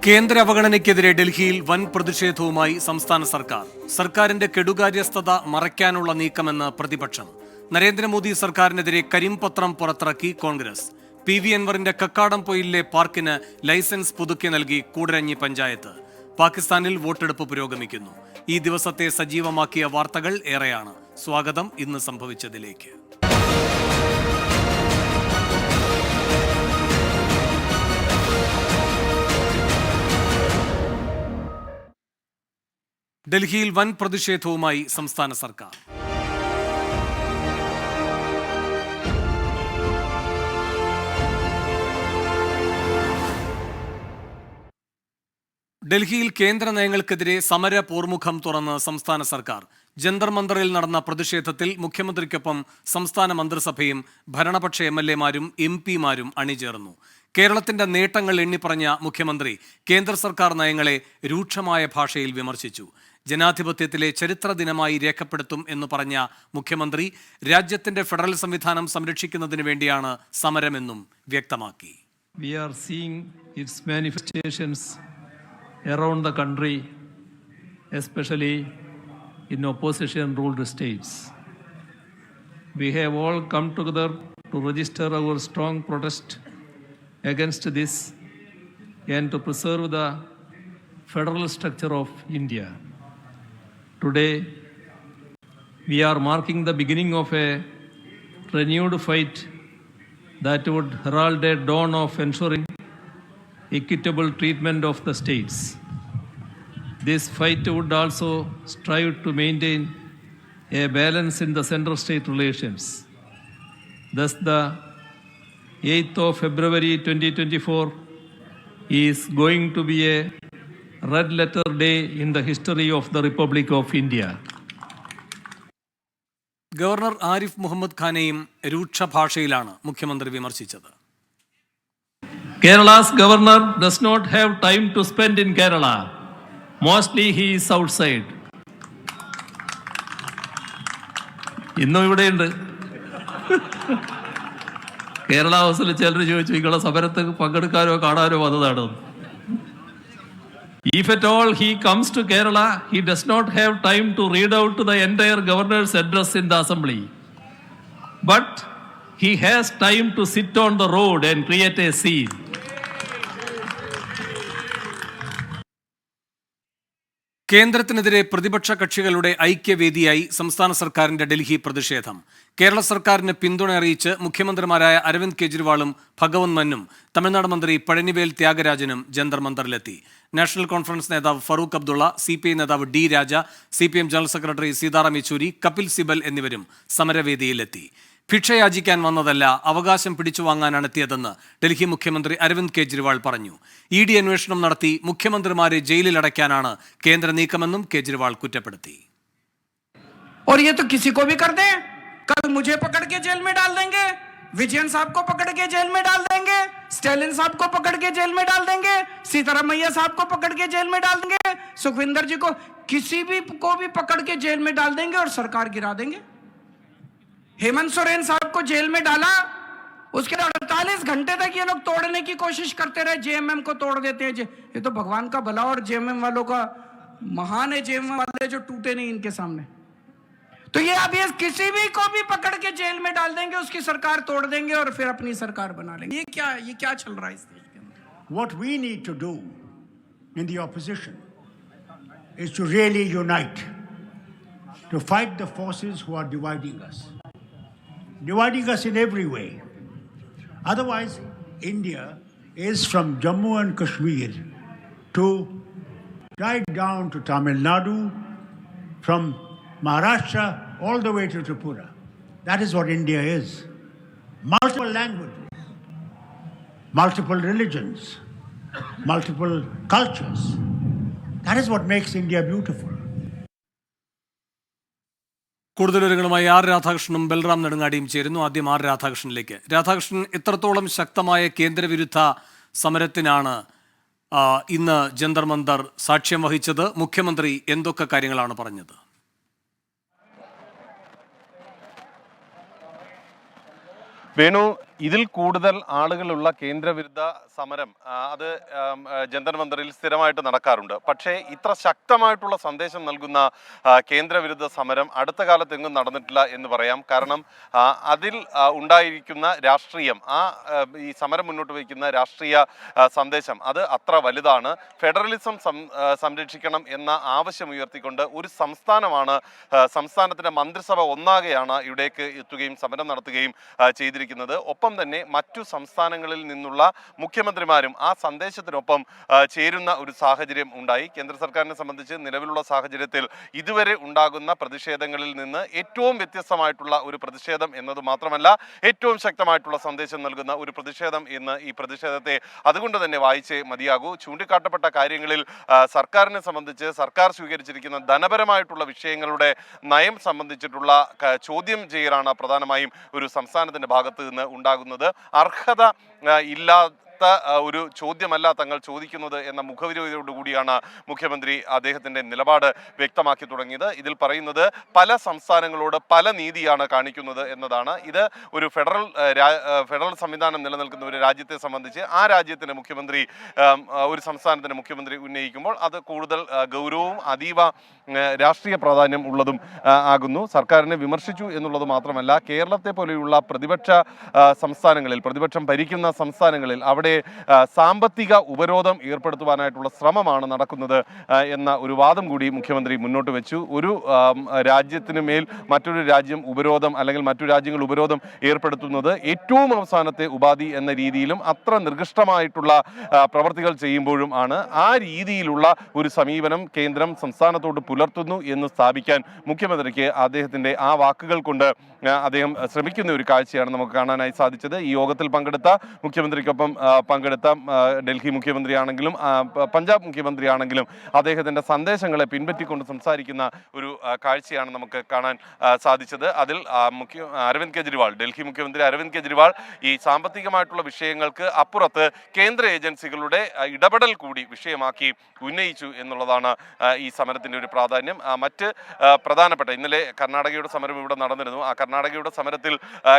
കേന്ദ്ര അവഗണനയ്ക്കെതിരെ ഡൽഹിയിൽ വൻ പ്രതിഷേധവുമായി സംസ്ഥാന സർക്കാർ. സർക്കാരിന്റെ കെടുകാര്യസ്ഥത മറയ്ക്കാനുള്ള നീക്കമെന്ന് പ്രതിപക്ഷം. നരേന്ദ്രമോദി സർക്കാരിനെതിരെ കരിമ്പത്രം പുറത്തിറക്കി കോൺഗ്രസ്. PV അൻവറിന്റെ കക്കാടംപൊയിലിലെ പാർക്കിന് ലൈസൻസ് പുതുക്കി നൽകി കൂടരഞ്ഞി പഞ്ചായത്ത്. പാകിസ്ഥാനിൽ വോട്ടെടുപ്പ് പുരോഗമിക്കുന്നു. ഈ ദിവസത്തെ സജീവമാക്കിയ വാർത്തകൾ ഏറെയാണ്. സ്വാഗതം ഇന്ന് സംഭവിച്ചതിലേക്ക്. ഡൽഹിയിൽ വൻ പ്രതിഷേധവുമായി സംസ്ഥാന സർക്കാർ. ഡൽഹിയിൽ കേന്ദ്ര നയങ്ങൾക്കെതിരെ സമര പോർമുഖം തുറന്ന് സംസ്ഥാന സർക്കാർ. ജന്തർ മന്ദറിൽ നടന്ന പ്രതിഷേധത്തിൽ മുഖ്യമന്ത്രിക്കൊപ്പം സംസ്ഥാന മന്ത്രിസഭയും ഭരണപക്ഷ MLA-മാരും MP-മാരും അണിചേർന്നു. കേരളത്തിന്റെ നേട്ടങ്ങൾ എണ്ണിപ്പറഞ്ഞ മുഖ്യമന്ത്രി കേന്ദ്ര സർക്കാർ നയങ്ങളെ രൂക്ഷമായ ഭാഷയിൽ വിമർശിച്ചു. ജനാധിപത്യത്തിലെ ചരിത്ര ദിനമായി രേഖപ്പെടുത്തും എന്ന് പറഞ്ഞ മുഖ്യമന്ത്രി രാജ്യത്തിന്റെ ഫെഡറൽ സംവിധാനം സംരക്ഷിക്കുന്നതിന് വേണ്ടിയാണ് സമരമെന്നും വ്യക്തമാക്കി. We are seeing its manifestations around the country, especially in opposition-ruled states. We have all come together to register our strong protest against this and to preserve the federal structure of India. Today, we are marking the beginning of a renewed fight that would herald a dawn of ensuring equitable treatment of the states. This fight would also strive to maintain a balance in the center-state relations. Thus, the 8th of February 2024 is going to be a red letter day in the history of the Republic of India. Governor Arif Muhammad ഖാനെയും രൂക്ഷ ഭാഷയിലാണ് മുഖ്യമന്ത്രി വിമർശിച്ചത്. Kerala's governor does not have time to spend in Kerala. Mostly he is outside. ഇന്നും ഇവിടെയുണ്ട്. കേരള ഹൗസിൽ ചിലർ ചോദിച്ചു നിങ്ങളെ സമരത്തിൽ പങ്കെടുക്കാനോ കാണാനോ വന്നതാണോ. If at all he comes to Kerala, he does not have time to read out the entire governor's address in the assembly. But he has time to sit on the road and create a scene. കേന്ദ്രത്തിനെതിരെ പ്രതിപക്ഷ കക്ഷികളുടെ ഐക്യവേദിയായി സംസ്ഥാന സർക്കാരിന്റെ ഡൽഹി പ്രതിഷേധം. കേരള സർക്കാരിന് പിന്തുണ അറിയിച്ച് മുഖ്യമന്ത്രിമാരായ അരവിന്ദ് കെജ്രിവാളും ഭഗവന്ത് മന്നും തമിഴ്നാട് മന്ത്രി Palanivel ത്യാഗരാജനും Jantar മന്ദറിലെത്തി. National conference നേതാവ് ഫറൂഖ് അബ്ദുള്ള, CPI നേതാവ് D രാജ, CPM general secretary Sitaram Yechury, Kapil Sibal എന്നിവരും സമരവേദിയിലെത്തി. ഭിക്ഷയാചിക്കാൻ വന്നതല്ല, അവകാശം പിടിച്ചുവാങ്ങാനാണ് എത്തിയതെന്ന് ഡൽഹി മുഖ്യമന്ത്രി അരവിന്ദ് കെജ്രിവാൾ പറഞ്ഞു. ED അന്വേഷണം നടത്തി മുഖ്യമന്ത്രിമാരെ ജയിലിൽ അടയ്ക്കാനാണ് കേന്ദ്ര നീക്കമെന്നും കേജ്രിവാൾ കുറ്റപ്പെടുത്തി. और ये तो किसी को भी कर दे, कल मुझे पकड़ के जेल में डाल देंगे, विजयन साहब को पकड़ के जेल में डाल देंगे, स्टालिन साहब को पकड़ के जेल में डाल देंगे, सीतारामैया साहब को पकड़ के जेल में डाल देंगे, सुखविंदर जी को, किसी भी को भी पकड़ के जेल में डाल देंगे और सरकार गिरा देंगे. हेमंत सोरेन साहब को जेल में डाला, उसके 48 घंटे तक ये लोग तोड़ने की कोशिश करते रहे. JMM को तोड़ देते हैं. ये तो भगवान का भला और JMM वालों का महान है. JMM वाले जो टूटे नहीं इनके सामने. तो ये अब ये किसी भी को भी पकड़ के जेल में डाल देंगे, उसकी सरकार तोड़ देंगे और फिर अपनी सरकार बना लेंगे. ये क्या चल रहा है इस देश के अंदर? What we need to do in the opposition is to really unite, to fight the forces who are dividing us in every way. Otherwise, India is from Jammu and Kashmir to right down to Tamil Nadu, from Maharashtra all the way to Tripura. That is what India is. Multiple languages, multiple religions, multiple cultures. That is what makes India beautiful. കൂടുതൽ വിവരങ്ങളുമായി R രാധാകൃഷ്ണനും Balram നെടുങ്ങാടിയും ചേരുന്നു. ആദ്യം R രാധാകൃഷ്ണനിലേക്ക്. Radhakrishnan, എത്രത്തോളം ശക്തമായ കേന്ദ്രവിരുദ്ധ സമരത്തിനാണ് ഇന്ന് ജന്തർ മന്ദർ സാക്ഷ്യം വഹിച്ചത്? മുഖ്യമന്ത്രി എന്തൊക്കെ കാര്യങ്ങളാണ് പറഞ്ഞത്? വേണു, ഇതിൽ കൂടുതൽ ആളുകളുള്ള കേന്ദ്രവിരുദ്ധ സമരം അത് ജന്തർ മന്ദറിൽ സ്ഥിരമായിട്ട് നടക്കാറുണ്ട്. പക്ഷേ ഇത്ര ശക്തമായിട്ടുള്ള സന്ദേശം നൽകുന്ന കേന്ദ്രവിരുദ്ധ സമരം അടുത്ത കാലത്ത് എങ്ങും നടന്നിട്ടില്ല എന്ന് പറയാം. കാരണം അതിൽ ഉണ്ടായിരിക്കുന്ന രാഷ്ട്രീയം, ഈ സമരം മുന്നോട്ട് വയ്ക്കുന്ന രാഷ്ട്രീയ സന്ദേശം അത് അത്ര വലുതാണ്. ഫെഡറലിസം സംരക്ഷിക്കണം എന്ന ആവശ്യം ഉയർത്തിക്കൊണ്ട് ഒരു സംസ്ഥാനത്തിന്റെ മന്ത്രിസഭ ഒന്നാകെയാണ് ഇവിടേക്ക് എത്തുകയും സമരം നടത്തുകയും ചെയ്തിരിക്കുന്നത്. ഒപ്പം തന്നെ മറ്റു സംസ്ഥാനങ്ങളിൽ നിന്നുള്ള മുഖ്യമന്ത്രിമാരും ആ സന്ദേശത്തിനൊപ്പം ചേരുന്ന ഒരു സാഹചര്യം ഉണ്ടായി. കേന്ദ്ര സർക്കാരിനെ സംബന്ധിച്ച് നിലവിലുള്ള സാഹചര്യത്തിൽ ഇതുവരെ ഉണ്ടാകുന്ന പ്രതിഷേധങ്ങളിൽ നിന്ന് ഏറ്റവും വ്യത്യസ്തമായിട്ടുള്ള ഒരു പ്രതിഷേധം എന്നത് മാത്രമല്ല, ഏറ്റവും ശക്തമായിട്ടുള്ള സന്ദേശം നൽകുന്ന ഒരു പ്രതിഷേധം എന്ന് ഈ പ്രതിഷേധത്തെ അതുകൊണ്ട് തന്നെ വായിച്ചേ മതിയാകൂ. ചൂണ്ടിക്കാട്ടപ്പെട്ട കാര്യങ്ങളിൽ സർക്കാരിനെ സംബന്ധിച്ച് സർക്കാർ സ്വീകരിച്ചിരിക്കുന്ന ധനപരമായിട്ടുള്ള വിഷയങ്ങളുടെ നയം സംബന്ധിച്ചിട്ടുള്ള ചോദ്യം ചെയ്യലാണ് പ്രധാനമായും ഒരു സംസ്ഥാനത്തിന്റെ ഭാഗത്ത് നിന്ന് ഉണ്ടാകുന്നത്. അർഹത ഇല്ലാത്ത ഒരു ചോദ്യമല്ല തങ്ങൾ ചോദിക്കുന്നത് എന്ന മുഖവിരോധയോടുകൂടിയാണ് മുഖ്യമന്ത്രി അദ്ദേഹത്തിന്റെ നിലപാട് വ്യക്തമാക്കി തുടങ്ങിയത്. ഇതിൽ പറയുന്നത് പല സംസ്ഥാനങ്ങളോട് പല നീതിയാണ് കാണിക്കുന്നത് എന്നതാണ്. ഇത് ഒരു ഫെഡറൽ സംവിധാനം നിലനിൽക്കുന്ന ഒരു രാജ്യത്തെ സംബന്ധിച്ച് ആ രാജ്യത്തിന്റെ മുഖ്യമന്ത്രി ഒരു സംസ്ഥാനത്തിന്റെ മുഖ്യമന്ത്രി ഉന്നയിക്കുമ്പോൾ അത് കൂടുതൽ ഗൗരവവും അതീവ രാഷ്ട്രീയ പ്രാധാന്യം ഉള്ളതും ആകുന്നു. സർക്കാരിനെ വിമർശിച്ചു എന്നുള്ളത് മാത്രമല്ല, കേരളത്തെ പോലെയുള്ള പ്രതിപക്ഷം ഭരിക്കുന്ന സംസ്ഥാനങ്ങളിൽ അവിടെ സാമ്പത്തിക ഉപരോധം ഏർപ്പെടുത്തുവാനായിട്ടുള്ള ശ്രമമാണ് നടക്കുന്നത് എന്ന ഒരു വാദം കൂടി മുഖ്യമന്ത്രി മുന്നോട്ട് വെച്ചു. ഒരു രാജ്യത്തിന് മേൽ മറ്റൊരു രാജ്യം ഉപരോധം അല്ലെങ്കിൽ മറ്റു രാജ്യങ്ങൾ ഉപരോധം ഏർപ്പെടുത്തുന്നത് ഏറ്റവും അവസാനത്തെ ഉപാധി എന്ന രീതിയിലും അത്ര നിർദിഷ്ടമായിട്ടുള്ള പ്രവർത്തികൾ ചെയ്യുമ്പോഴും ആണ്. ആ രീതിയിലുള്ള ഒരു സമീപനം കേന്ദ്രം സംസ്ഥാനത്തോട് പുലർത്തുന്നു എന്ന് സ്ഥാപിക്കാൻ മുഖ്യമന്ത്രിക്ക് അദ്ദേഹത്തിന്റെ ആ വാക്കുകൾ കൊണ്ട് അദ്ദേഹം ശ്രമിക്കുന്ന ഒരു കാഴ്ചയാണ് നമുക്ക് കാണാനായി സാധിച്ചത്. ഈ യോഗത്തിൽ പങ്കെടുത്ത മുഖ്യമന്ത്രിക്കൊപ്പം പങ്കെടുത്ത ഡൽഹി മുഖ്യമന്ത്രിയാണെങ്കിലും പഞ്ചാബ് മുഖ്യമന്ത്രിയാണെങ്കിലും അദ്ദേഹത്തിന്റെ സന്ദേശങ്ങളെ പിൻപറ്റിക്കൊണ്ട് സംസാരിക്കുന്ന ഒരു കാഴ്ചയാണ് നമുക്ക് കാണാൻ സാധിച്ചത്. അതിൽ ഡൽഹി മുഖ്യമന്ത്രി അരവിന്ദ് കെജ്രിവാൾ ഈ സാമ്പത്തികമായിട്ടുള്ള വിഷയങ്ങൾക്ക് അപ്പുറത്ത് കേന്ദ്ര ഏജൻസികളുടെ ഇടപെടൽ കൂടി വിഷയമാക്കി ഉന്നയിച്ചു എന്നുള്ളതാണ് ഈ സമരത്തിന്റെ ഒരു പ്രാധാന്യം. മറ്റ് പ്രധാനപ്പെട്ട ഇന്നലെ കർണാടകയുടെ സമരം ഇവിടെ നടന്നിരുന്നു. ആ കർണാടകയുടെ സമരത്തിൽ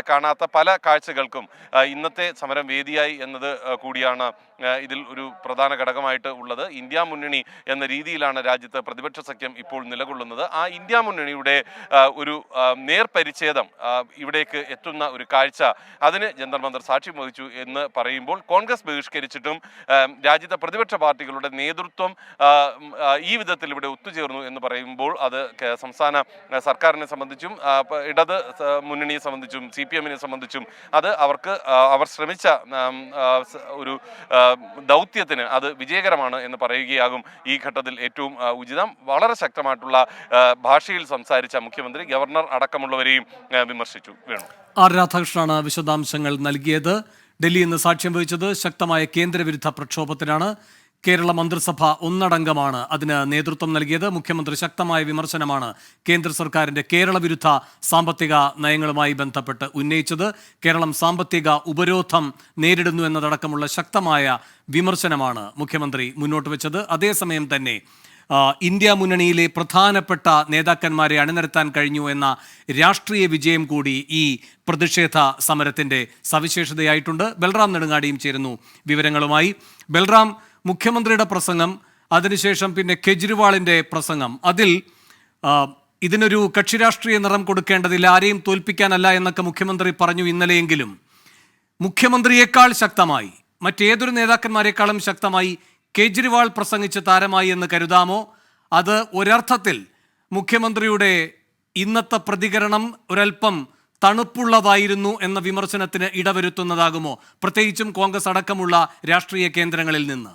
കാണാത്ത പല കാഴ്ചകൾക്കും ഇന്നത്തെ സമരം വേദിയായി എന്നത് കൂടിയാണ് ഇതിൽ ഒരു പ്രധാന ഘടകമായിട്ട് ഉള്ളത്. ഇന്ത്യ മുന്നണി എന്ന രീതിയിലാണ് രാജ്യത്ത് പ്രതിപക്ഷ സഖ്യം ഇപ്പോൾ നിലകൊള്ളുന്നത്. ആ ഇന്ത്യ മുന്നണിയുടെ ഒരു നേർപരിച്ഛേദം ഇവിടേക്ക് എത്തുന്ന ഒരു കാഴ്ച, അതിന് ജന്തർ മന്ദർ സാക്ഷ്യം വഹിച്ചു എന്ന് പറയുമ്പോൾ കോൺഗ്രസ് ബഹിഷ്കരിച്ചിട്ടും രാജ്യത്തെ പ്രതിപക്ഷ പാർട്ടികളുടെ നേതൃത്വം ഈ വിധത്തിൽ ഇവിടെ ഒത്തുചേർന്നു എന്ന് പറയുമ്പോൾ അത് സംസ്ഥാന സർക്കാരിനെ സംബന്ധിച്ചും ഇടത് മുന്നണിയെ സംബന്ധിച്ചും CPM-നെ സംബന്ധിച്ചും അത് അവർ ശ്രമിച്ച ഒരു ദൗത്യത്തിന് അത് വിജയകരമാണ് എന്ന് പറയുകയാകും ഈ ഘട്ടത്തിൽ ഏറ്റവും ഉചിതം. വളരെ ശക്തമായിട്ടുള്ള ഭാഷയിൽ സംസാരിച്ച മുഖ്യമന്ത്രി ഗവർണർ അടക്കമുള്ളവരെയും വിമർശിച്ചു. വേണു ആർ രാധാകൃഷ്ണനാണ് വിശദാംശങ്ങൾ നൽകിയത്. ഡൽഹിയിൽ നിന്ന് സാക്ഷ്യം വഹിച്ചത് ശക്തമായ കേന്ദ്രവിരുദ്ധ പ്രക്ഷോഭത്തിനാണ്. കേരള മന്ത്രിസഭ ഒന്നടങ്കമാണ് അതിന് നേതൃത്വം നൽകിയത്. മുഖ്യമന്ത്രി ശക്തമായ വിമർശനമാണ് കേന്ദ്ര സർക്കാരിന്റെ കേരള വിരുദ്ധ സാമ്പത്തിക നയങ്ങളുമായി ബന്ധപ്പെട്ട് ഉന്നയിച്ചത്. കേരളം സാമ്പത്തിക ഉപരോധം നേരിടുന്നു എന്നതടക്കമുള്ള ശക്തമായ വിമർശനമാണ് മുഖ്യമന്ത്രി മുന്നോട്ട് വെച്ചത്. അതേസമയം തന്നെ ഇന്ത്യ മുന്നണിയിലെ പ്രധാനപ്പെട്ട നേതാക്കന്മാരെ അണിനിരത്താൻ കഴിഞ്ഞു എന്ന രാഷ്ട്രീയ വിജയം കൂടി ഈ പ്രതിഷേധ സമരത്തിന്റെ സവിശേഷതയായിട്ടുണ്ട്. ബൽറാം നെടുങ്ങാടിയും ചേരുന്നു വിവരങ്ങളുമായി. ബൽറാം, മുഖ്യമന്ത്രിയുടെ പ്രസംഗം, അതിനുശേഷം പിന്നെ കെജ്രിവാളിന്റെ പ്രസംഗം, അതിൽ ഇതിനൊരു കക്ഷി രാഷ്ട്രീയ നിറം കൊടുക്കേണ്ടതില്ല, ആരെയും തോൽപ്പിക്കാനല്ല എന്നൊക്കെ മുഖ്യമന്ത്രി പറഞ്ഞു ഇന്നലെയെങ്കിലും മുഖ്യമന്ത്രിയേക്കാൾ ശക്തമായി, മറ്റേതൊരു നേതാക്കന്മാരെക്കാളും ശക്തമായി കേജ്രിവാൾ പ്രസംഗിച്ച് താരമായി എന്ന് കരുതാമോ? അത് ഒരർത്ഥത്തിൽ മുഖ്യമന്ത്രിയുടെ ഇന്നത്തെ പ്രതികരണം ഒരൽപ്പം തണുപ്പുള്ളതായിരുന്നു എന്ന വിമർശനത്തിന് ഇടവരുത്തുന്നതാകുമോ, പ്രത്യേകിച്ചും കോൺഗ്രസ് അടക്കമുള്ള രാഷ്ട്രീയ കേന്ദ്രങ്ങളിൽ നിന്ന്?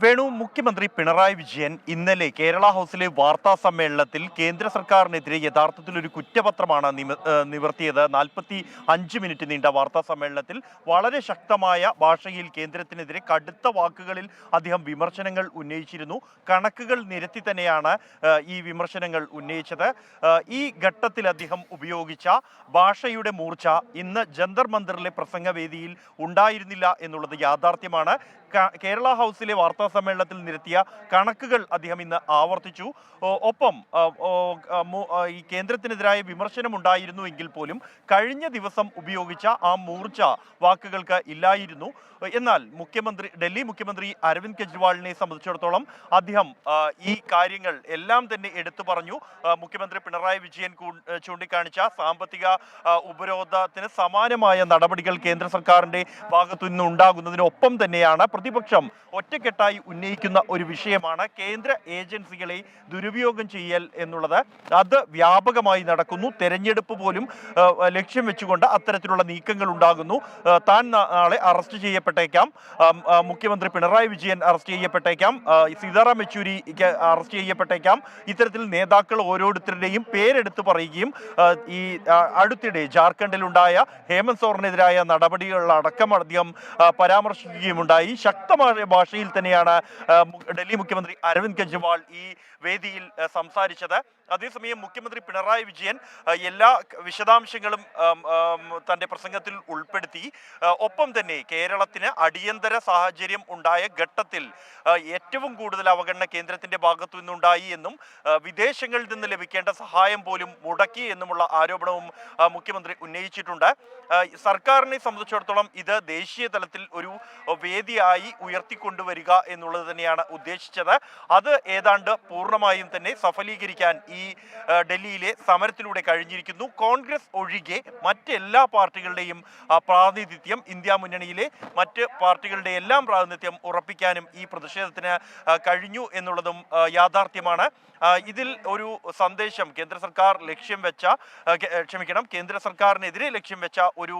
വേണു, മുഖ്യമന്ത്രി പിണറായി വിജയൻ ഇന്നലെ കേരള ഹൗസിലെ വാർത്താ സമ്മേളനത്തിൽ കേന്ദ്ര സർക്കാരിനെതിരെ യഥാർത്ഥത്തിൽ ഒരു കുറ്റപത്രമാണ് നിവർത്തിയത്. 45 മിനിറ്റ് നീണ്ട വാർത്താ സമ്മേളനത്തിൽ വളരെ ശക്തമായ ഭാഷയിൽ കേന്ദ്രത്തിനെതിരെ കടുത്ത വാക്കുകളിൽ അദ്ദേഹം വിമർശനങ്ങൾ ഉന്നയിച്ചിരുന്നു. കണക്കുകൾ നിരത്തി തന്നെയാണ് ഈ വിമർശനങ്ങൾ ഉന്നയിച്ചത്. ഈ ഘട്ടത്തിൽ അദ്ദേഹം ഉപയോഗിച്ച ഭാഷയുടെ മൂർച്ച ഇന്ന് ജന്തർ മന്ദറിലെ പ്രസംഗവേദിയിൽ ഉണ്ടായിരുന്നില്ല എന്നുള്ളത് യാഥാർത്ഥ്യമാണ്. കേരള ഹൗസിൽ ഹൗസിലെ വാർത്താ സമ്മേളനത്തിൽ നിരത്തിയ കണക്കുകൾ അദ്ദേഹം ഇന്ന് ആവർത്തിച്ചു. ഒപ്പം ഈ കേന്ദ്രത്തിനെതിരായ വിമർശനമുണ്ടായിരുന്നു എങ്കിൽ പോലും കഴിഞ്ഞ ദിവസം ഉപയോഗിച്ച ആ മൂർച്ച വാക്കുകൾക്ക് ഇല്ലായിരുന്നു. എന്നാൽ ഡൽഹി മുഖ്യമന്ത്രി അരവിന്ദ് കെജ്രിവാളിനെ സംബന്ധിച്ചിടത്തോളം അദ്ദേഹം ഈ കാര്യങ്ങൾ എല്ലാം തന്നെ എടുത്തു പറഞ്ഞു. മുഖ്യമന്ത്രി പിണറായി വിജയൻ ചൂണ്ടിക്കാണിച്ച സാമ്പത്തിക ഉപരോധത്തിന് സമാനമായ നടപടികൾ കേന്ദ്ര സർക്കാരിന്റെ ഭാഗത്തു നിന്ന് ഉണ്ടാകുന്നതിനൊപ്പം തന്നെയാണ് പ്രതിപക്ഷം ഒറ്റക്കെട്ടായി ഉന്നയിക്കുന്ന ഒരു വിഷയമാണ് കേന്ദ്ര ഏജൻസികളെ ദുരുപയോഗം ചെയ്യൽ എന്നുള്ളത്. അത് വ്യാപകമായി നടക്കുന്നു. തെരഞ്ഞെടുപ്പ് പോലും ലക്ഷ്യം വെച്ചുകൊണ്ട് അത്തരത്തിലുള്ള നീക്കങ്ങൾ ഉണ്ടാകുന്നു. താൻ നാളെ അറസ്റ്റ് ചെയ്യപ്പെട്ടേക്കാം, മുഖ്യമന്ത്രി പിണറായി വിജയൻ അറസ്റ്റ് ചെയ്യപ്പെട്ടേക്കാം, സീതാറാം യെച്ചൂരിക്ക് അറസ്റ്റ് ചെയ്യപ്പെട്ടേക്കാം. ഇത്തരത്തിൽ നേതാക്കൾ ഓരോരുത്തരുടെയും പേരെടുത്ത് പറയുകയും ഈ അടുത്തിടെ ജാർഖണ്ഡിലുണ്ടായ ഹേമന്ത് സോറനെതിരായ നടപടികളടക്കം അദ്ദേഹം പരാമർശിക്കുകയുമുണ്ടായി. ശക്തമായ ഭാഷയിൽ തന്നെയാണ് ഡൽഹി മുഖ്യമന്ത്രി അരവിന്ദ് കെജ്രിവാൾ ഈ വേദിയിൽ സംസാരിച്ചത്. അതേസമയം മുഖ്യമന്ത്രി പിണറായി വിജയൻ എല്ലാ വിശദാംശങ്ങളും തന്റെ പ്രസംഗത്തിൽ ഉൾപ്പെടുത്തി. ഒപ്പം തന്നെ കേരളത്തിന് അടിയന്തര സാഹചര്യം ഉണ്ടായ ഘട്ടത്തിൽ ഏറ്റവും കൂടുതൽ അവഗണന കേന്ദ്രത്തിന്റെ ഭാഗത്തു നിന്നുണ്ടായി എന്നും വിദേശങ്ങളിൽ നിന്ന് ലഭിക്കേണ്ട സഹായം പോലും മുടക്കി എന്നുമുള്ള ആരോപണവും മുഖ്യമന്ത്രി ഉന്നയിച്ചിട്ടുണ്ട്. സർക്കാരിനെ സംബന്ധിച്ചിടത്തോളം ഇത് ദേശീയ തലത്തിൽ ഒരു വേദിയായി ഉയർത്തിക്കൊണ്ടുവരിക എന്നുള്ളത് തന്നെയാണ് ഉദ്ദേശിച്ചത്. അത് ഏതാണ്ട് പൂർണ്ണമായും തന്നെ സഫലീകരിക്കാൻ ഈ ഡൽഹിയിലെ സമരത്തിലൂടെ കഴിഞ്ഞിരിക്കുന്നു. കോൺഗ്രസ് ഒഴികെ മറ്റെല്ലാ പാർട്ടികളുടെയും പ്രാതിനിധ്യം, ഇന്ത്യ മുന്നണിയിലെ മറ്റ് പാർട്ടികളുടെ എല്ലാം പ്രാതിനിധ്യം ഉറപ്പിക്കാനും ഈ പ്രതിഷേധത്തിന് കഴിഞ്ഞു എന്നുള്ളതും യാഥാർത്ഥ്യമാണ്. ഇതിൽ ഒരു സന്ദേശം കേന്ദ്ര സർക്കാരിനെതിരെ ലക്ഷ്യം വെച്ച ഒരു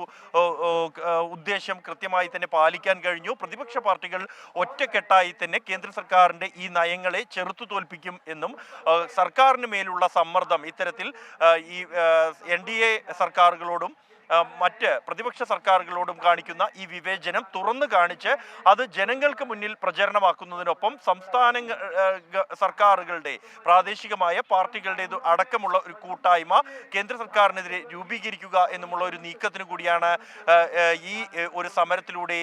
ഉദ്ദേശം കൃത്യമായി തന്നെ പാലിക്കാൻ കഴിഞ്ഞു. പ്രതിപക്ഷ പാർട്ടികൾ ഒറ്റക്കെട്ടായി തന്നെ കേന്ദ്ര സർക്കാരിന്റെ ഈ നയങ്ങളെ ചെറുത്തു തോൽപ്പിക്കും എന്നും സർക്കാരിന് മേലുള്ള സമ്മർദ്ദം ഇത്തരത്തിൽ ഈ NDA സർക്കാരുകളോടും മറ്റ് പ്രതിപക്ഷ സർക്കാരുകളോടും കാണിക്കുന്ന ഈ വിവേചനം തുറന്നു കാണിച്ച് അത് ജനങ്ങൾക്ക് മുന്നിൽ പ്രചരണമാക്കുന്നതിനൊപ്പം സംസ്ഥാന സർക്കാരുകളുടെ പ്രാദേശികമായ പാർട്ടികളുടേത് അടക്കമുള്ള ഒരു കൂട്ടായ്മ കേന്ദ്ര സർക്കാരിനെതിരെ രൂപീകരിക്കുക എന്നുമുള്ള ഒരു നീക്കത്തിനു കൂടിയാണ് ഈ ഒരു സമരത്തിലൂടെ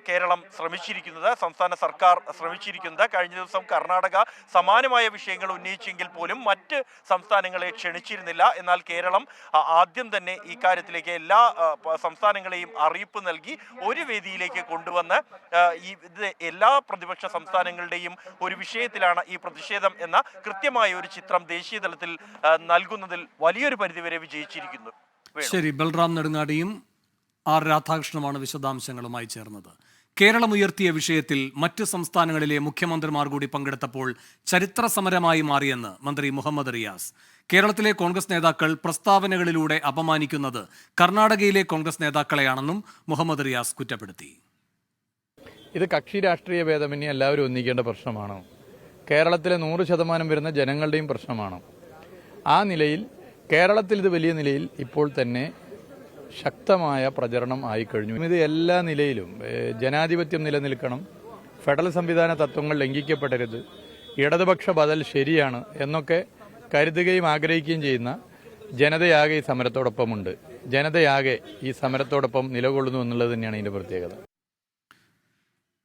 കേരളം ശ്രമിച്ചിരിക്കുന്നത്, സംസ്ഥാന സർക്കാർ ശ്രമിച്ചിരിക്കുന്നത്. കഴിഞ്ഞ ദിവസം കർണാടക സമാനമായ വിഷയങ്ങൾ ഉന്നയിച്ചെങ്കിൽ പോലും മറ്റ് സംസ്ഥാനങ്ങളെ ക്ഷണിച്ചിരുന്നില്ല. എന്നാൽ കേരളം ആദ്യം തന്നെ ഈ കാര്യത്തിലേക്ക് എല്ലാ സംസ്ഥാനങ്ങളെയും അറിയിപ്പ് നൽകി ഒരു വേദിയിലേക്ക് കൊണ്ടുവന്ന് ഇത് എല്ലാ പ്രതിപക്ഷ സംസ്ഥാനങ്ങളുടെയും ഒരു വിഷയത്തിലാണ് ഈ പ്രതിഷേധം എന്ന കൃത്യമായ ഒരു ചിത്രം ദേശീയ തലത്തിൽ നൽകുന്നതിൽ വലിയൊരു പരിധിവരെ വിജയിച്ചിരിക്കുന്നു. ശരി, ബൽറാം നെടുങ്ങാടിയും R രാധാകൃഷ്ണനുമാണ് വിശദാംശങ്ങളുമായി ചേർന്നത്. കേരളം ഉയർത്തിയ വിഷയത്തിൽ മറ്റ് സംസ്ഥാനങ്ങളിലെ മുഖ്യമന്ത്രിമാർ കൂടി പങ്കെടുത്തപ്പോൾ ചരിത്ര സമരമായി മാറിയെന്ന് മന്ത്രി മുഹമ്മദ് റിയാസ്. കേരളത്തിലെ കോൺഗ്രസ് നേതാക്കൾ പ്രസ്താവനകളിലൂടെ അപമാനിക്കുന്നത് കർണാടകയിലെ കോൺഗ്രസ് നേതാക്കളെയാണെന്നും മുഹമ്മദ് റിയാസ് കുറ്റപ്പെടുത്തി. ഇത് കക്ഷി രാഷ്ട്രീയ ഭേദമന്യേ എല്ലാവരും ഒന്നിക്കേണ്ട പ്രശ്നമാണ്. കേരളത്തിലെ 100% വരുന്ന ജനങ്ങളുടെയും പ്രശ്നമാണ്. ആ നിലയിൽ കേരളത്തിൽ ഇത് വലിയ നിലയിൽ ഇപ്പോൾ തന്നെ ശക്തമായ പ്രചരണം ആയിക്കഴിഞ്ഞു. ഇത് എല്ലാ നിലയിലും ജനാധിപത്യം നിലനിൽക്കണം, ഫെഡറൽ സംവിധാന തത്വങ്ങൾ ലംഘിക്കപ്പെടരുത്, ഇടതുപക്ഷ ബദൽ ശരിയാണ് എന്നൊക്കെ കരുതുകയും ആഗ്രഹിക്കുകയും ചെയ്യുന്ന ജനതയാകെ ഈ സമരത്തോടൊപ്പമുണ്ട്. ജനതയാകെ ഈ സമരത്തോടൊപ്പം നിലകൊള്ളുന്നു എന്നുള്ളത് തന്നെയാണ് ഇതിന്റെ പ്രത്യേകത.